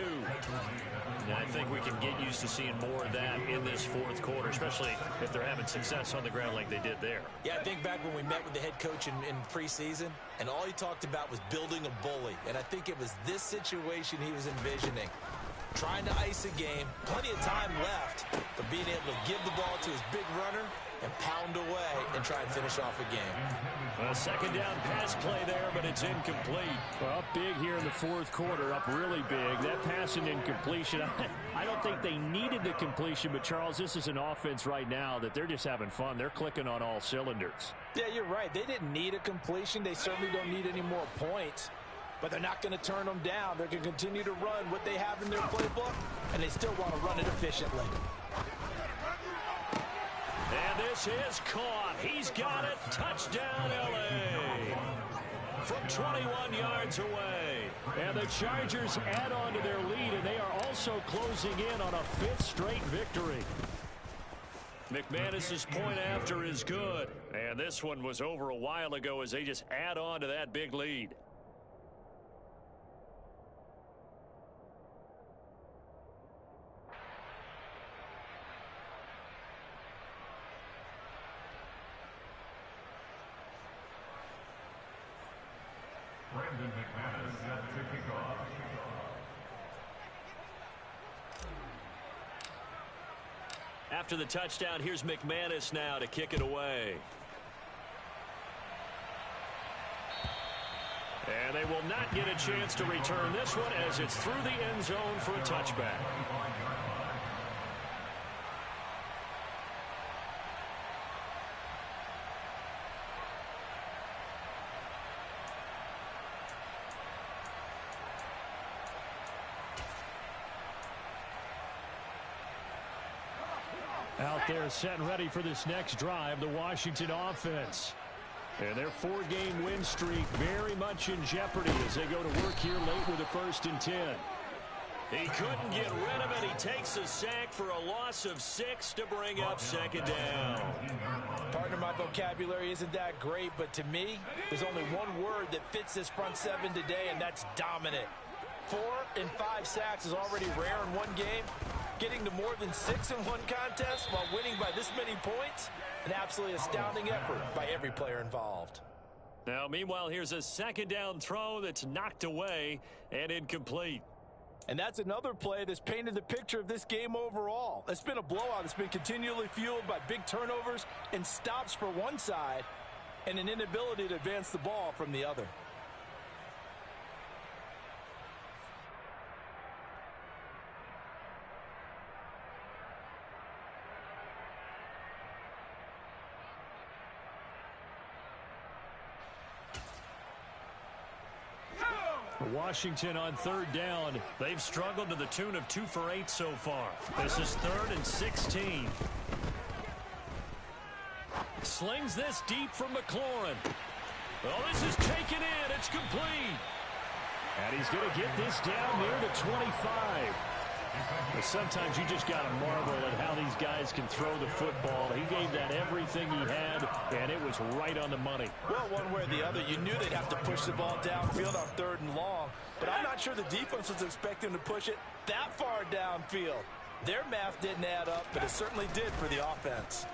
And I think we can get used to seeing more of that in this 4th quarter, especially if they're having success on the ground like they did there. Yeah, I think back when we met with the head coach in preseason, and all he talked about was building a bully. And I think it was this situation he was envisioning. Trying to ice a game, plenty of time left, but being able to give the ball to his big runner and pound away and try and finish off a game. A 2nd down pass play there, but it's incomplete. Well, up big here in the 4th quarter, up really big. That pass and incompletion, I don't think they needed the completion, but Charles, this is an offense right now that they're just having fun. They're clicking on all cylinders. Yeah, you're right. They didn't need a completion. They certainly don't need any more points. But they're not going to turn them down. They're going to continue to run what they have in their playbook, and they still want to run it efficiently. And this is caught. He's got it. Touchdown, L.A. From 21 yards away. And the Chargers add on to their lead, and they are also closing in on a 5th straight victory. McManus's point after is good. And this one was over a while ago as they just add on to that big lead. Brandon McManus set to kick off. After the touchdown, here's McManus now to kick it away. And they will not get a chance to return this one as it's through the end zone for a touchback. Out there set and ready for this next drive, the Washington offense. And their 4-game win streak very much in jeopardy as they go to work here late with a 1st and 10. He couldn't get rid of it. He takes a sack for a loss of 6 to bring up 2nd down. Partner, my vocabulary isn't that great, but to me, there's only one word that fits this front 7 today, and that's dominant. 4 and 5 sacks is already rare in one game. Getting to more than 6 in one contest while winning by this many points, an absolutely astounding effort by every player involved. Now, meanwhile, here's a 2nd down throw that's knocked away and incomplete. And that's another play that's painted the picture of this game overall. It's been a blowout. It's been continually fueled by big turnovers and stops for one side and an inability to advance the ball from the other. Washington on 3rd down. They've struggled to the tune of 2 for 8 so far. This is 3rd and 16. slings this deep from McLaurin. Oh, this is taken in. It's complete. And he's going to get this down near the 25. But sometimes you just got to marvel at how these guys can throw the football. He gave that everything he had, and it was right on the money. Well, one way or the other, you knew they'd have to push the ball downfield on 3rd and long. But I'm not sure the defense was expecting to push it that far downfield. Their math didn't add up, but it certainly did for the offense.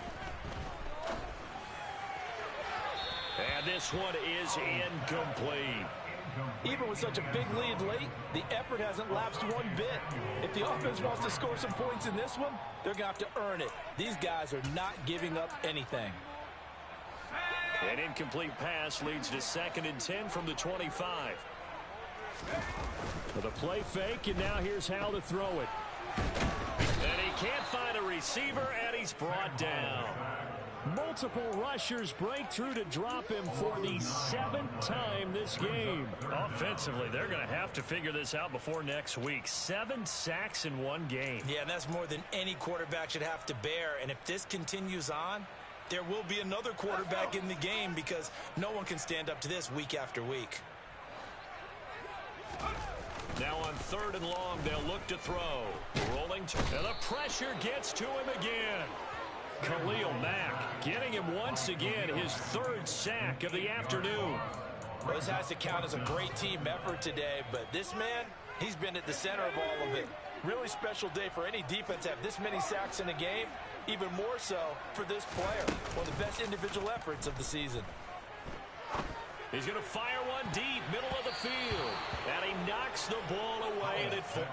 And this one is incomplete. Even with such a big lead late, the effort hasn't lapsed one bit. If the offense wants to score some points in this one, they're going to have to earn it. These guys are not giving up anything. An incomplete pass leads to 2nd and 10 from the 25. For the play fake, and now here's how to throw it. And he can't find a receiver, and he's brought down. Multiple rushers break through to drop him for the 7th time this game. Offensively, they're going to have to figure this out before next week. 7 sacks in one game. Yeah, and that's more than any quarterback should have to bear. And if this continues on, there will be another quarterback in the game because no one can stand up to this week after week. Now on 3rd and long, they'll look to throw. Rolling, and the pressure gets to him again. Khalil Mack getting him once again, his 3rd sack of the afternoon. Well, this has to count as a great team effort today, but this man, he's been at the center of all of it. Really special day for any defense to have this many sacks in a game, even more so for this player. One of the best individual efforts of the season. He's going to fire one deep, middle of the field, and he knocks the ball away, and it falls.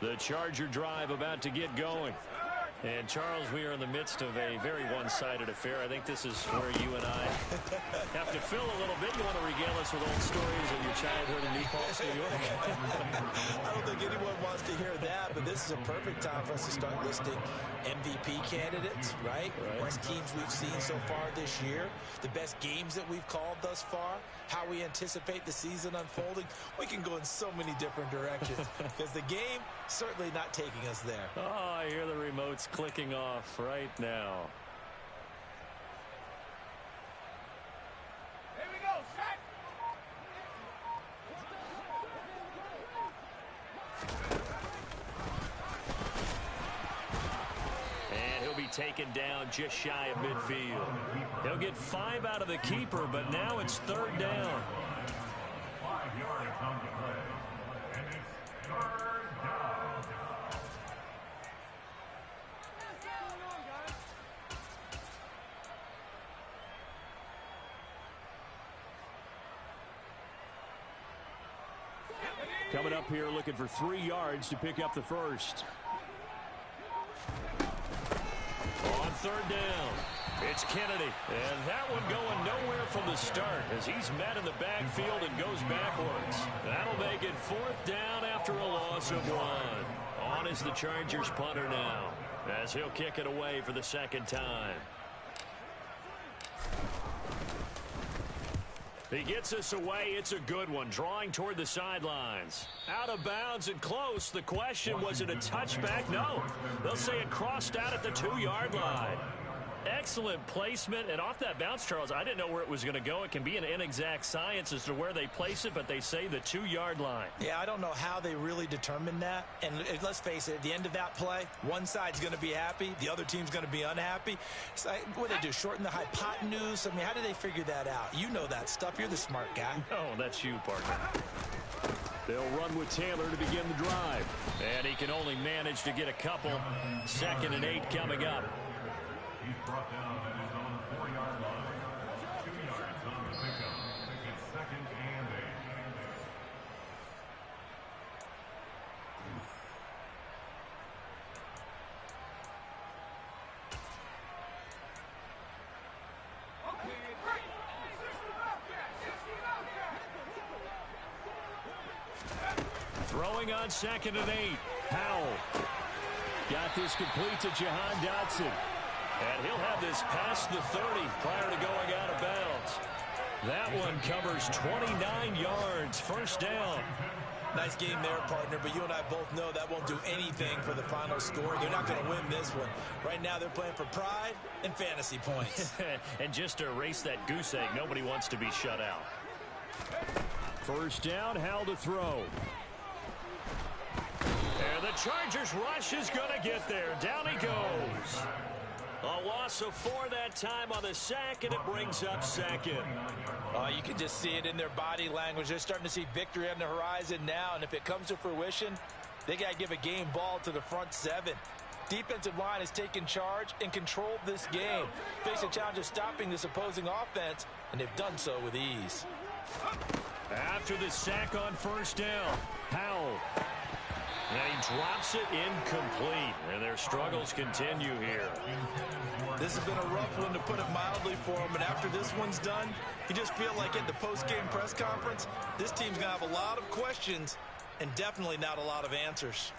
The Charger drive about to get going. And, Charles, we are in the midst of a very one-sided affair. I think this is where you and I have to fill a little bit. You want to regale us with old stories of your childhood in New Paltz, New York? I don't think anyone wants to hear that, but this is a perfect time for us to start listing MVP candidates, right? Best teams we've seen so far this year, the best games that we've called thus far, how we anticipate the season unfolding. We can go in so many different directions because the game certainly not taking us there. Oh, I hear the remotes clicking off right now. Here we go, set. And he'll be taken down just shy of midfield. He'll get 5 out of the keeper, but now it's 3rd down. 5 yards on the play. And it's 3rd down. Coming up here looking for 3 yards to pick up the first. On 3rd down, it's Kennedy. And that one going nowhere from the start as he's met in the backfield and goes backwards. That'll make it 4th down after a loss of 1. On is the Chargers punter now as he'll kick it away for the 2nd time. He gets us away. It's a good one. Drawing toward the sidelines. Out of bounds and close. The question, was it a touchback? No. They'll say it crossed out at the 2-yard line. Excellent placement. And off that bounce, Charles, I didn't know where it was going to go. It can be an inexact science as to where they place it, but they say the 2-yard line. Yeah, I don't know how they really determined that. And let's face it, at the end of that play, one side's going to be happy, the other team's going to be unhappy. It's like, what do they do, shorten the hypotenuse? I mean, how do they figure that out? You know that stuff. You're the smart guy. Oh, that's you, partner. They'll run with Taylor to begin the drive. And he can only manage to get a couple. 2nd and 8 coming up. He's brought down at his own 4-yard line. 2 yards on the pickup. It's 2nd and 8. Throwing on 2nd and 8. Howell. Got this complete to Jahan Dotson. And he'll have this past the 30 prior to going out of bounds. That one covers 29 yards. First down. Nice game there, partner, but you and I both know that won't do anything for the final score. They're not going to win this one. Right now, they're playing for pride and fantasy points. And just to erase that goose egg, nobody wants to be shut out. First down, Howell to throw. And the Chargers rush is going to get there. Down he goes. A loss of 4 that time on the sack, and it brings up 2nd. You can just see it in their body language. They're starting to see victory on the horizon now, and if it comes to fruition, they got to give a game ball to the front 7. Defensive line has taken charge and controlled this game. Face a challenge of stopping this opposing offense, and they've done so with ease. After the sack on first down, Howell. And he drops it incomplete. And their struggles continue here. This has been a rough one, to put it mildly, for him. And after this one's done, you just feel like at the post-game press conference, this team's going to have a lot of questions and definitely not a lot of answers.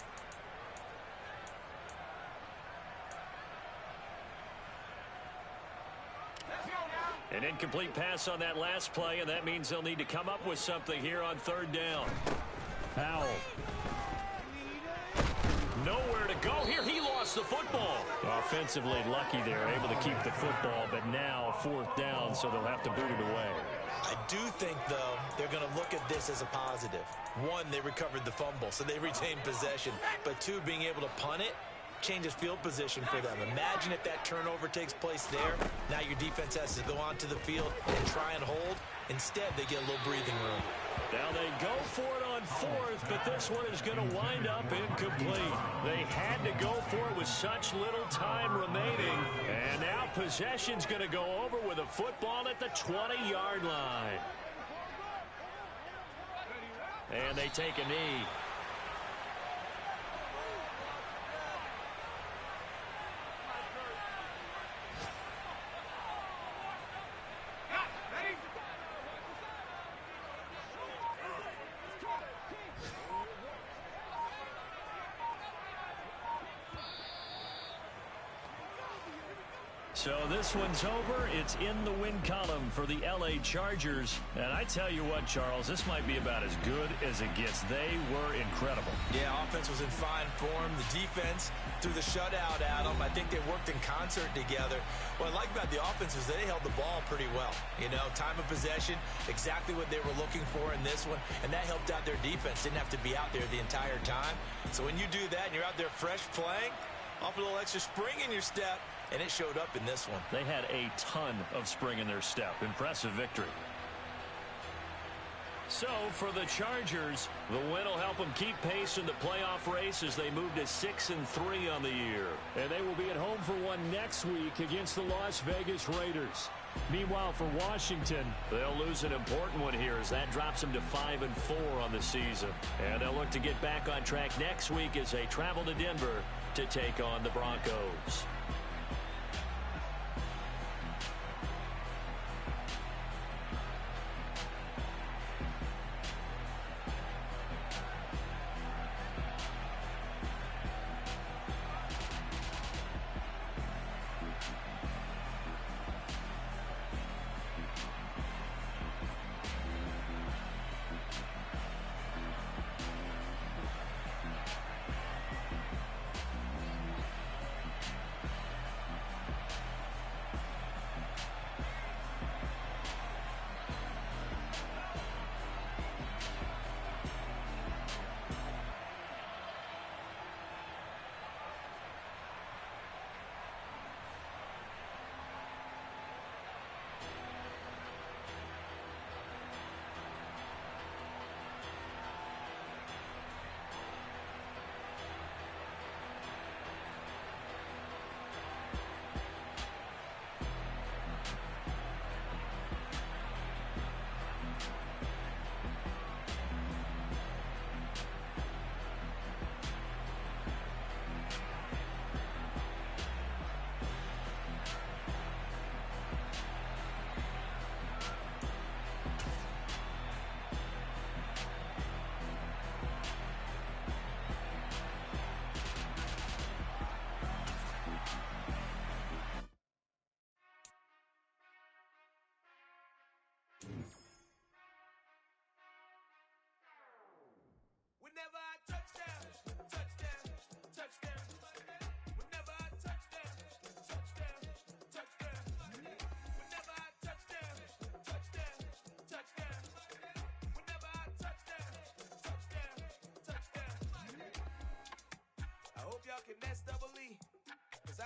An incomplete pass on that last play, and that means they'll need to come up with something here on 3rd down. Howell. Nowhere to go here. He lost the football. Offensively lucky there, able to keep the football, but now 4th down, so they'll have to boot it away. I do think, though, they're going to look at this as a positive. 1, they recovered the fumble, so they retained possession. But 2, being able to punt it changes field position for them. Imagine if that turnover takes place there. Now your defense has to go onto the field and try and hold. Instead, they get a little breathing room. Now they go for it on 4th, but this one is going to wind up incomplete. They had to go for it with such little time remaining. And now possession's going to go over with a football at the 20-yard line. And they take a knee. So this one's over. It's in the win column for the L.A. Chargers. And I tell you what, Charles, this might be about as good as it gets. They were incredible. Yeah, offense was in fine form. The defense threw the shutout at them. I think they worked in concert together. What I like about the offense is they held the ball pretty well. You know, time of possession, exactly what they were looking for in this one. And that helped out their defense. Didn't have to be out there the entire time. So when you do that and you're out there fresh playing, off a little extra spring in your step, and it showed up in this one. They had a ton of spring in their step. Impressive victory. So for the Chargers, the win will help them keep pace in the playoff race as they move to 6-3 on the year. And they will be at home for one next week against the Las Vegas Raiders. Meanwhile, for Washington, they'll lose an important one here as that drops them to 5-4 on the season. And they'll look to get back on track next week as they travel to Denver to take on the Broncos.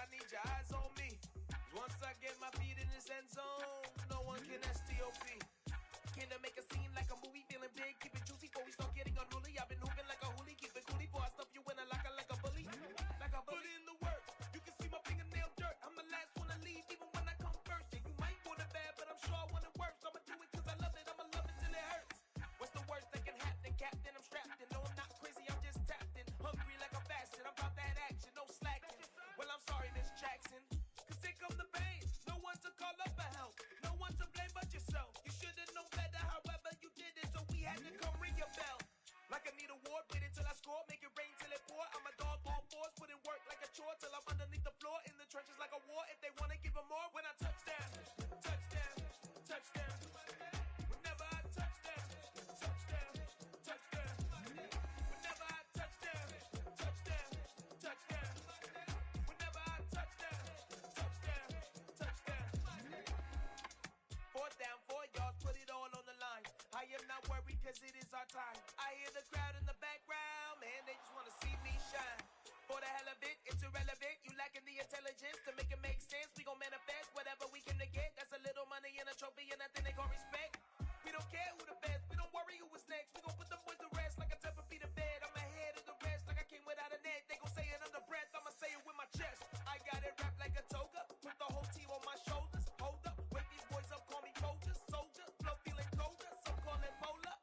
I need your eyes on me. Once I get my feet in this end zone, no one can STOP. Can I make a scene like a movie, feeling big, keep it juicy before we start getting unruly. I've been hooping like a hoolie, keep it coolie before I stuff you in a locker like a bully. Like a bully. Put in the work, you can see my fingernail dirt. I'm the last one to leave, even when I come first. Yeah, you might want it bad, but I'm sure I want it worse. I'ma do it cause I love it, I'ma love it till it hurts. What's the worst that can happen, Captain? I'm strapped in, no I'm not crazy, I'm just tapped in. Hungry like a bastard, I'm about that action, no slacking. Well, I'm sorry, Miss Jackson, cause here come the pain. No one to call up for help, no one to blame but yourself. You should've known better, however you did it, so we had to come ring your bell. Like I need a award, wait until I score, make it rain till it pour. I'm a dog, all fours, put in work like a chore till I'm underneath the floor, in the trenches like a war. If they wanna give them more, when I touch down, touchdown, touchdown. Whenever I touch down, touchdown, touchdown. Whenever I touch down, touchdown, touchdown. Whenever I touch down, touchdown, touchdown. 4th down, 4 yards, put it all on the line. I am not worried cause it is our time. I hear the crowd in the background, man, they just wanna see me shine. For the hell of it, it's irrelevant. You lacking the intelligence to make it make sense. We gon' manifest whatever we came to get. That's a little money and a trophy and nothing they gon' respect. We don't care who the best, we don't worry who was next. We gon' put them boys to rest like a temper feet in bed. I'm ahead of the rest like I came without a net. They gon' say it under breath, I'ma say it with my chest. I got it wrapped like a toga, put the whole team on my shoulders. Hold up, wake these boys up, call me Folger, soldier. Flow feeling colder, some call it polar.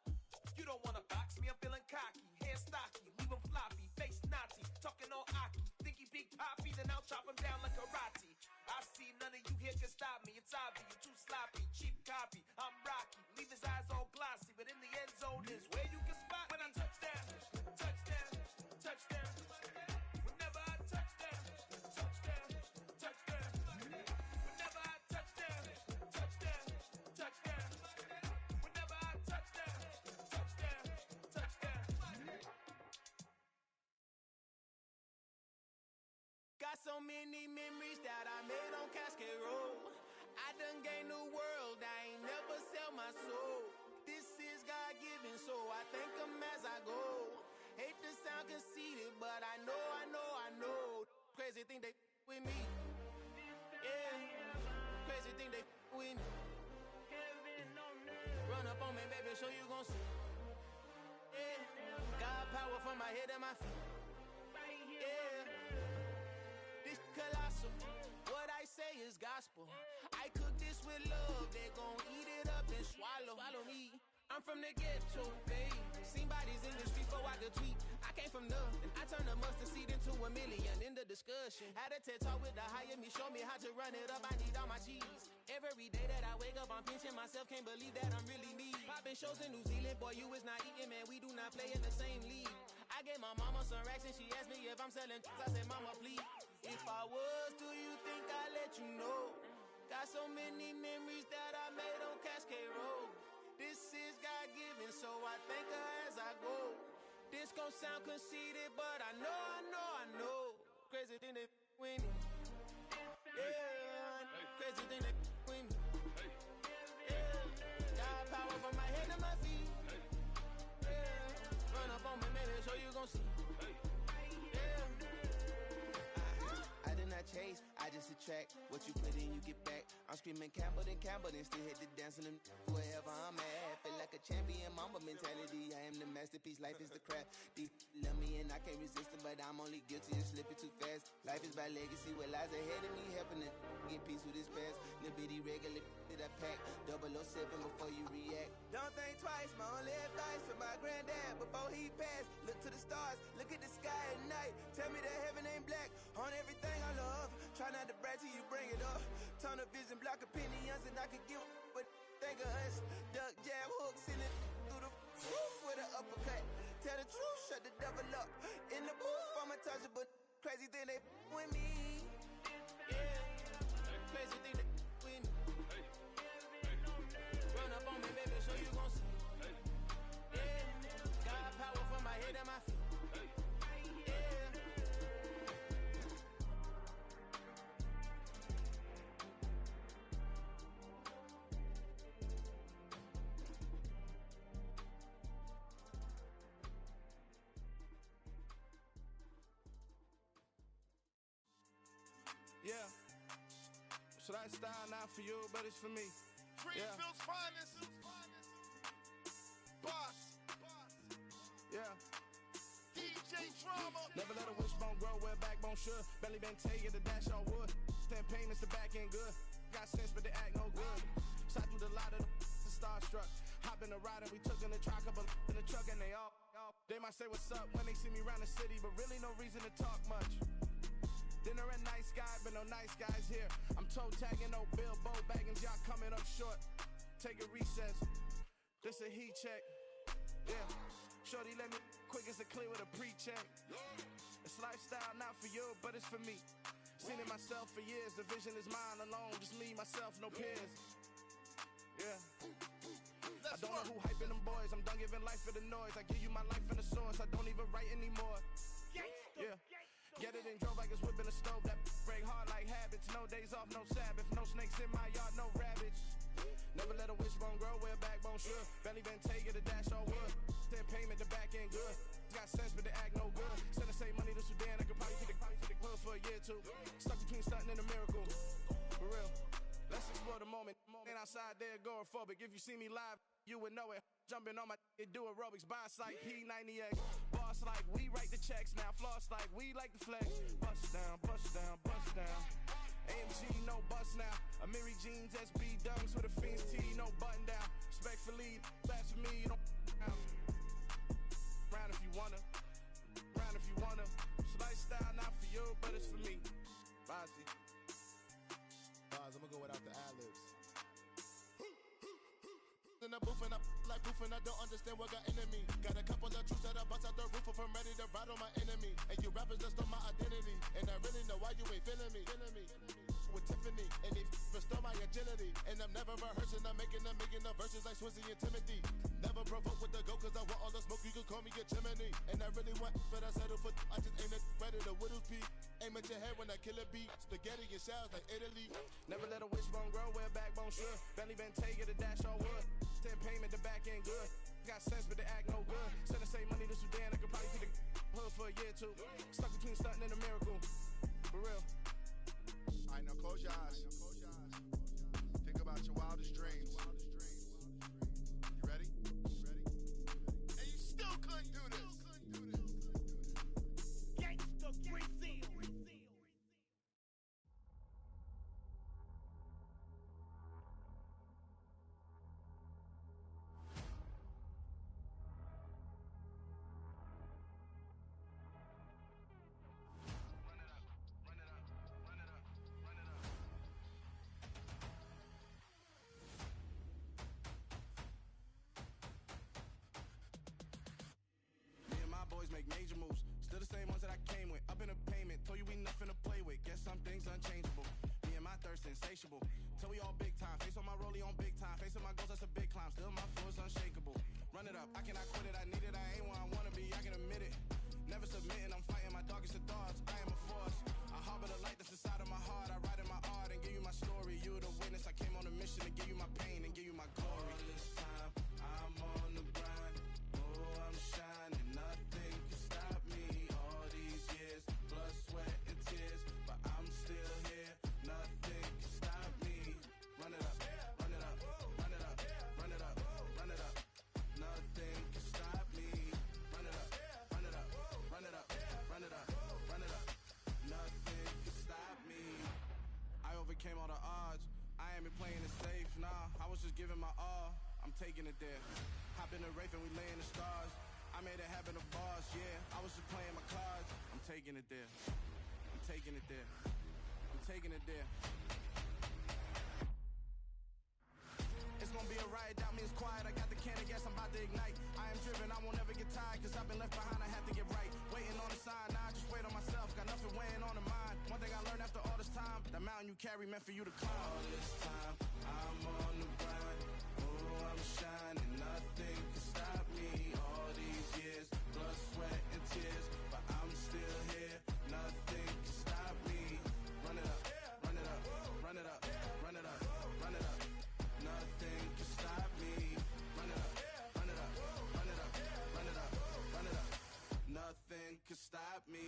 You don't wanna box me, I'm feeling cocky. Hair stocky, leave him floppy, face Nazi. Talking all Aki, think he big poppy, then I'll chop him down like karate. I see none of you here can stop me. It's obvious, you too sloppy, cheap copy. I'm Rocky, leave his eyes all glossy, but in the end zone is where you can spot when I touch down, touchdown, touchdown. Whenever I touch down, touchdown, touchdown. Whenever I touch down, touchdown, touchdown. Whenever I touch down, touchdown, touchdown. Got so many memories that I made on Cascade Road. I done gained the world, I ain't never sell my soul. This is God-given, so I thank him as I go. Hate to sound conceited, but I know. Crazy thing they with me. Yeah, crazy thing they with me. Run up on me, baby, so you gon' see. Yeah, got power from my head and my feet. Yeah. This colossal, what I say is gospel. I cook this with love, they gon' eat it up and swallow me. I'm from the ghetto, babe. Seen bodies in the streets before I could tweet. I came from nothing, I turned a mustard seed into a million. In the discussion, had a TED talk with the higher me, show me how to run it up. I need all my cheese. Every day that I wake up, I'm pinching myself, can't believe that I'm really me. Popping shows in New Zealand, boy, you is not eating, man. We do not play in the same league. I gave my mama some racks and she asked me if I'm selling. I said, mama, please. If I was, do you think I'd let you know? Got so many memories that I made on Cascade Road. This is God-given, so I thank her as I go. This gon' sound conceited, but I know. Crazy thing they with me. Yeah, crazy thing they with me. Yeah, got power from my head to my feet. Yeah, run up on me, maybe, so you gon' see. Yeah. I did not chase, I just attract. What you put in, you get back. I'm screaming Campbell, then still hit the dance and them wherever I'm at. Feel like a champion, mama mentality. I am the masterpiece, life is the craft. Deep love me and I can't resist it, but I'm only guilty of slipping too fast. Life is by legacy, what lies ahead of me, helping it get peace with this past. Little bitty regular that I pack, 007 before you react. Don't think twice, my only advice for my granddad before he passed. Look to the stars, look at the sky at night. Tell me that heaven ain't black on everything I love. Try not to brag till you bring it up. Tunnel vision, block opinions, and I could give but think of us. Duck, jab, hook, send it through the roof with an uppercut. Tell the truth, shut the devil up. In the booth, I'm untouchable. Crazy thing they with me. Yeah, crazy thing they with me. Run up on me, baby, so you gon' see. Yeah, got power from my head and my feet. So that style not for you, but it's for me. Greenfield's finest. Boss. Yeah. DJ Drama. Never let a wishbone grow where a backbone should. Belly been taking the dash all wood. 10 payments, the back end good. Got sense, but they act no good. Shot through the lot of the starstruck. Hop in the ride and we took in the truck, couple in the truck, and they all. They might say what's up when they see me around the city, but really no reason to talk much. Dinner a nice guy, but no nice guys here. I'm toe tagging, no Bilbo Baggins, y'all coming up short. Take a recess. This a heat check. Yeah. Shorty let me quick as a clear with a pre-check. It's lifestyle not for you, but it's for me. Seen it myself for years. The vision is mine alone. Just me, myself, no peers. Yeah. I don't know who hyping them boys. I'm done giving life for the noise. I give you my life in the source. I don't even write anymore. Yeah. Get it and drove like it's whipping a stove. That break hard like habits. No days off, no Sabbath. No snakes in my yard, no rabbits. Never let a wishbone grow where a backbone should. Belly been taking the dash all wood. 10 payment, the back end good. Got sense, but they act no good. Send the same money to Sudan. I could probably take the hood for a year or two. Stuck between stunting and a miracle. For real. Let's explore the moment. Ain't outside there agoraphobic. If you see me live, you would know it. Jumping on my do aerobics, boss like P90X. Boss like we write the checks now. Floss like we like the flex. Bust down, bust down, bust down. AMG, no bust now. Amiri jeans, SB dunks with a Fiends T, no button down. Respectfully, that's for me, you don't round if you wanna. Round if you wanna. It's lifestyle not for you, but it's for me. Bossy. Bars, I'm gonna go without the ad-libs. In the booth and I like proof and I don't understand what got into me. Got a couple of troops that I bust out the roof if I'm ready to ride on my enemy. And you rappers just stole my identity. And I really know why you ain't feeling me. With Tiffany, and they restore my agility. And I'm never rehearsing, I'm making a million of verses like Swizzy and Timothy. Never provoke with the go, cause I want all the smoke, you can call me a chimney. And I really want, but I settle for, I just aim it ready to Whittles Peak. Aim at your head when I kill a beat. Spaghetti and shells like Italy. Never let a wishbone grow where a backbone should. Belly been taking the dash all wood. 10 payment, the back end good. Got sense, but they act no good. Send the same money to Sudan, I could probably take the hood for a year or two. Stuck between stunting and a miracle. For real. Alright, now close your eyes. Think about your wildest dreams. You ready? And you still couldn't do this. Gangsta Brazil. Make major moves, still the same ones that I came with. Up in a payment, told you we nothing to play with. Guess some things unchangeable. Me and my thirst insatiable. Till we all big time. Face on my rollie on big time. Face on my goals, that's a big climb. Still my flow is unshakable. Run it up, I cannot quit it. I need it, I ain't where I wanna be. I can admit it. Never submitting, I'm fighting my darkest of thoughts. I am a force. I harbor the light that's inside of my heart. I write in my art and give you my story. You the witness. I came on a mission to give you my pain and give you my glory. All this time, I'm on the grind. Oh, I'm shining. Nothing can stop me. All these years, blood, sweat, and tears. But I'm still here. Nothing can stop me. Run it up, run it up, run it up, run it up, run it up. Nothing can stop me. Run it up, run it up, run it up, run it up, run it up. Nothing can stop me. I overcame all the odds. I ain't been playing it safe, nah. I was just giving my all. I'm taking it there. Hop in the Wraith and we lay in the stars. I made it happen to bars, yeah. I was just playing my cards. I'm taking it there. I'm taking it there. I'm taking it there. It's gonna be a riot, doubt me it's quiet. I got the can of gas, I'm about to ignite. I am driven, I won't ever get tired. Cause I've been left behind, I have to get right. Waiting on the sign, now I just wait on myself. Got nothing weighing on the mind. One thing I learned after all this time, the mountain you carry meant for you to climb. All this time, I'm on the grind. Oh, I'm shining, nothing can stop me. All these years, blood, sweat, and tears. But I'm still here, nothing can stop me. Run it up, run it up, run it up, run it up, run it up. Nothing can stop me. Run it up, run it up, run it up, run it up, run it up. Nothing can stop me.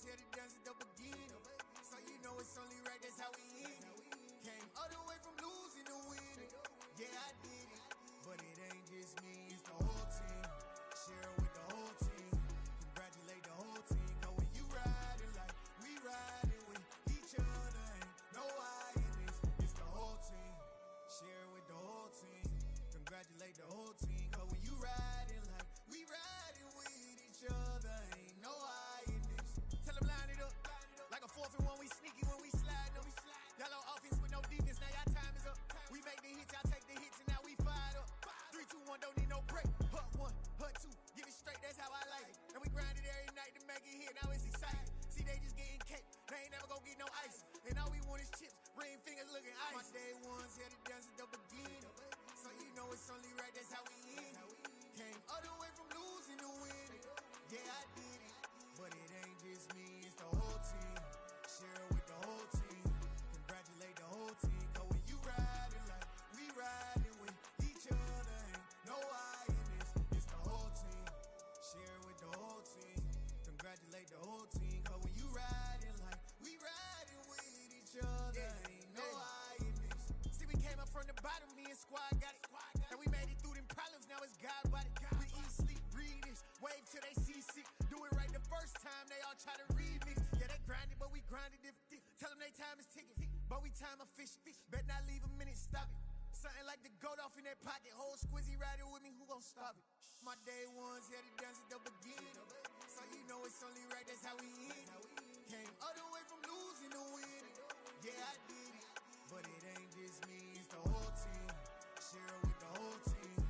ones here to dance at the beginning. So you know it's only right, that's how we end it. Came all the way from losing to winning. Yeah, I did it. But it ain't just me, it's the whole team. Share it with the whole team. Congratulate the whole team. Cause when you riding like we riding with each other, ain't no I in this. It's the whole team. Share it with the whole team. Congratulate the whole team. Cause when you riding like we riding with each other, ain't no I in this. Tell them line it up. Like a 4th and 1, we sneaky when we slide. No, we slide. Y'all on offense with no defense, now y'all time is up. We make the hits, y'all take the hits, and now we fired up. 3, 2, 1, don't need no break. Hut 1, hut 2, give it straight, that's how I like it. And we grind it every night to make it hit, now it's exciting. See, they just getting cake, they ain't never gonna get no ice. And all we want is chips, ring fingers looking ice. My day ones here to dance at the beginning. So you know it's only right, that's how we end it. Came all the way from losing to winning. Yeah, I did it. But it ain't just me, it's the whole team. Share it with the whole team. Congratulate the whole team. Cause when you riding like we riding with each other, ain't no I in this. It's the whole team. Share it with the whole team. Congratulate the whole team. Cause when you riding like we riding with each other, ain't no I in this. See, we came up from the bottom, me and squad got it. And we made it through them problems, now it's God body. We eat, sleep, breathe this. Wave till they see sick. Do it right the first time, they all try to remix. Yeah, they grinded, but we grinded different. Tell them they time is ticking, but we time a fish. Bet not leave a minute, stop it. Something like the goat off in that pocket. Whole squizzy riding with me, who gon' stop it? My day ones here to dance at the beginning. So you know it's only right, that's how we end it. Came all the way from losing to winning. Yeah, I did it. But it ain't just me, it's the whole team. Share it with the whole team.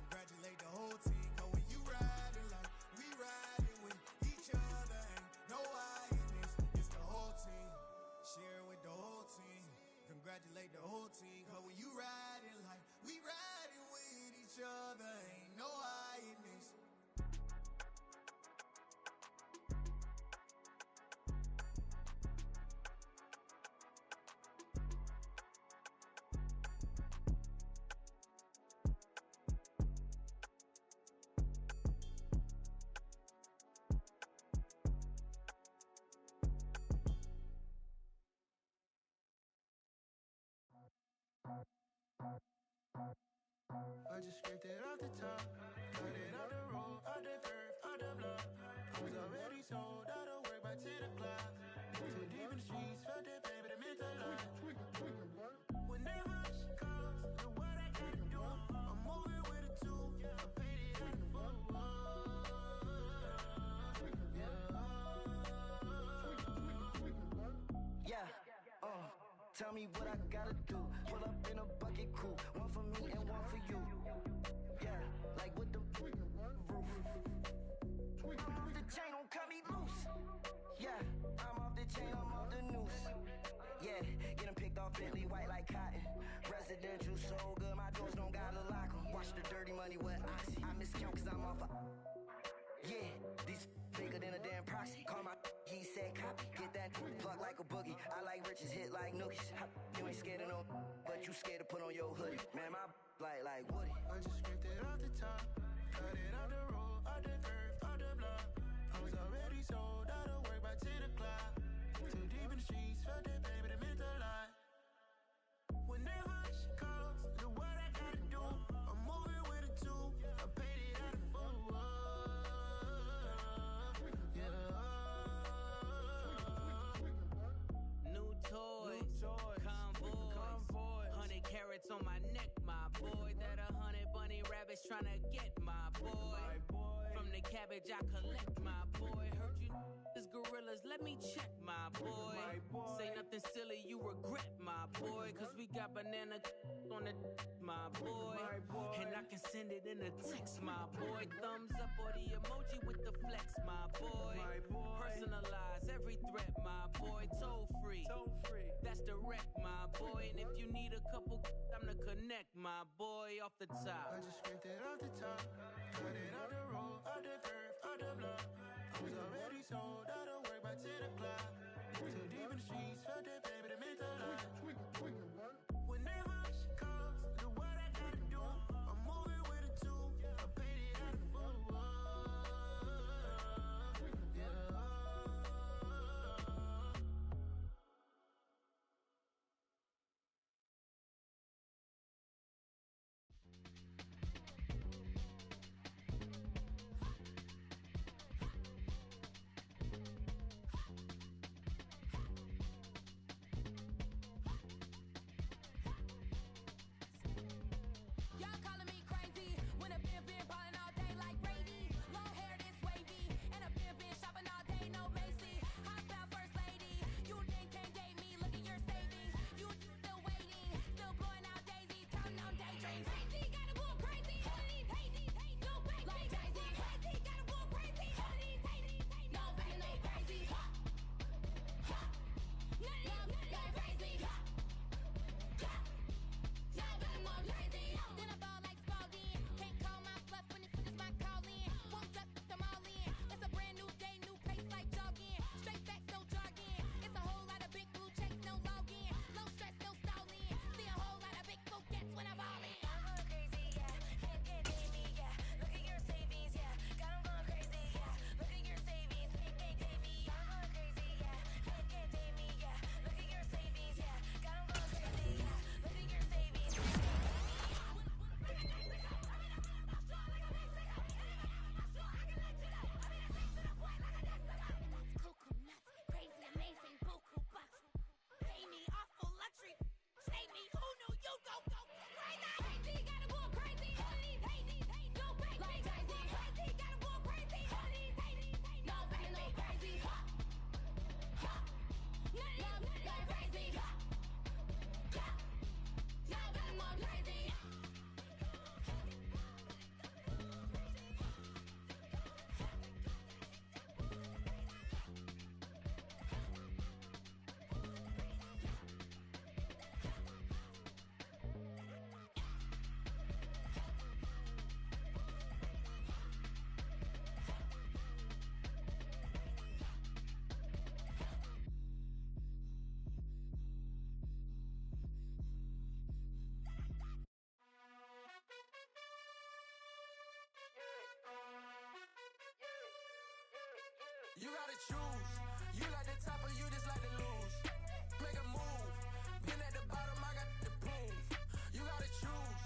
Congratulate the whole team. Cause when you riding like we riding with each other, ain't no I in this. It's the whole team. Share it with the whole team. Congratulate the whole team. Cause when you riding like we riding with each other, ain't no I in this. I just scraped it off the top, cut it out the road, out the curve, out the block. I was already sold, out of work by 10 o'clock. Too deep in the streets, felt that baby, the mental lie. Whenever she calls, know what I gotta do. I'm moving with a two, I paid it out the full. Yeah, tell me what I gotta do. Pull up in a bucket crew, one for me and one for you. Yeah, like with the roof. I'm off the chain, don't cut me loose. Yeah, I'm off the chain, I'm off the noose. Yeah, get them picked off Bentley, white like cotton. Residential so good, my doors don't gotta lock 'em. Watch the dirty money with oxy. I miscount cause I'm off a... Yeah, these bigger than a damn proxy. Call my he said copy. Get that plug like a boogie. I like riches, hit like nookies. You ain't scared of no, but you scared to put on your hoodie. Man, my like Woody. I just scraped it off the top, cut it out the road, out the curve, out the block. I was already sold, out of work by 10 o'clock. Too deep in the streets, felt that baby, the mental lie. Whenever she calls, know what I gotta do. I'm moving with a two, I paid it out the full. New toys, convoy, 100 carats on my neck, my boy. That 100 bunny rabbits tryna get my boy. From the cabbage I collect, my boy. Heard you is gorillas, let me check, my boy. Say nothing silly, you regret, my boy. Cause we got banana on the my boy. And I can send it in a text, my boy. Thumbs up or the emoji with the flex, my boy. Personalize every threat, my boy. Toll free, that's direct, my boy. And if you need a couple, I'm to connect, my boy, off the top. I just scraped it off the top, cut it out the road, out the curve, out the block. I was already sold, out of work by 10 o'clock. Too deep in the streets, felt that baby, the mental lie. Whenever she calls, know what I gotta do. I'm moving with a two, I paid it out the full. choose. You like the top or you just like to lose. Make a move. Been at the bottom, I got the proof. You gotta choose.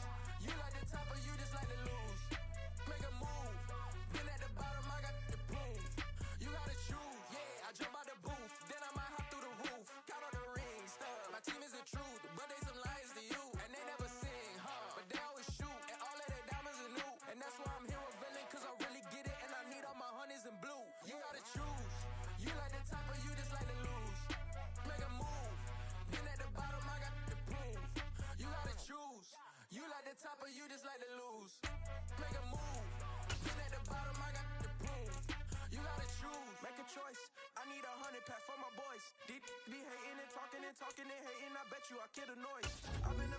You like the top or you just like to lose. Make a move. Been at the bottom, I got the proof. You gotta choose. Yeah, I jump out the booth, then I might hop through the roof. Count on the rings, stuff. My team is the truth, but they some liars to you. And they never sing, but they always shoot. And all of their diamonds are new. And that's why I'm here with Villain, cause I really get it. And I need all my honeys in blue. You gotta choose. You like the top or you just like to lose. Make a move. Been at the bottom, I got the proof. You gotta choose. You like the top or you just like to lose. Make a move. Been at the bottom, I got the proof. You gotta choose. Make a choice. I need 100 pack for my boys. Be hating and talking and hating. I bet you I kill the noise. I've been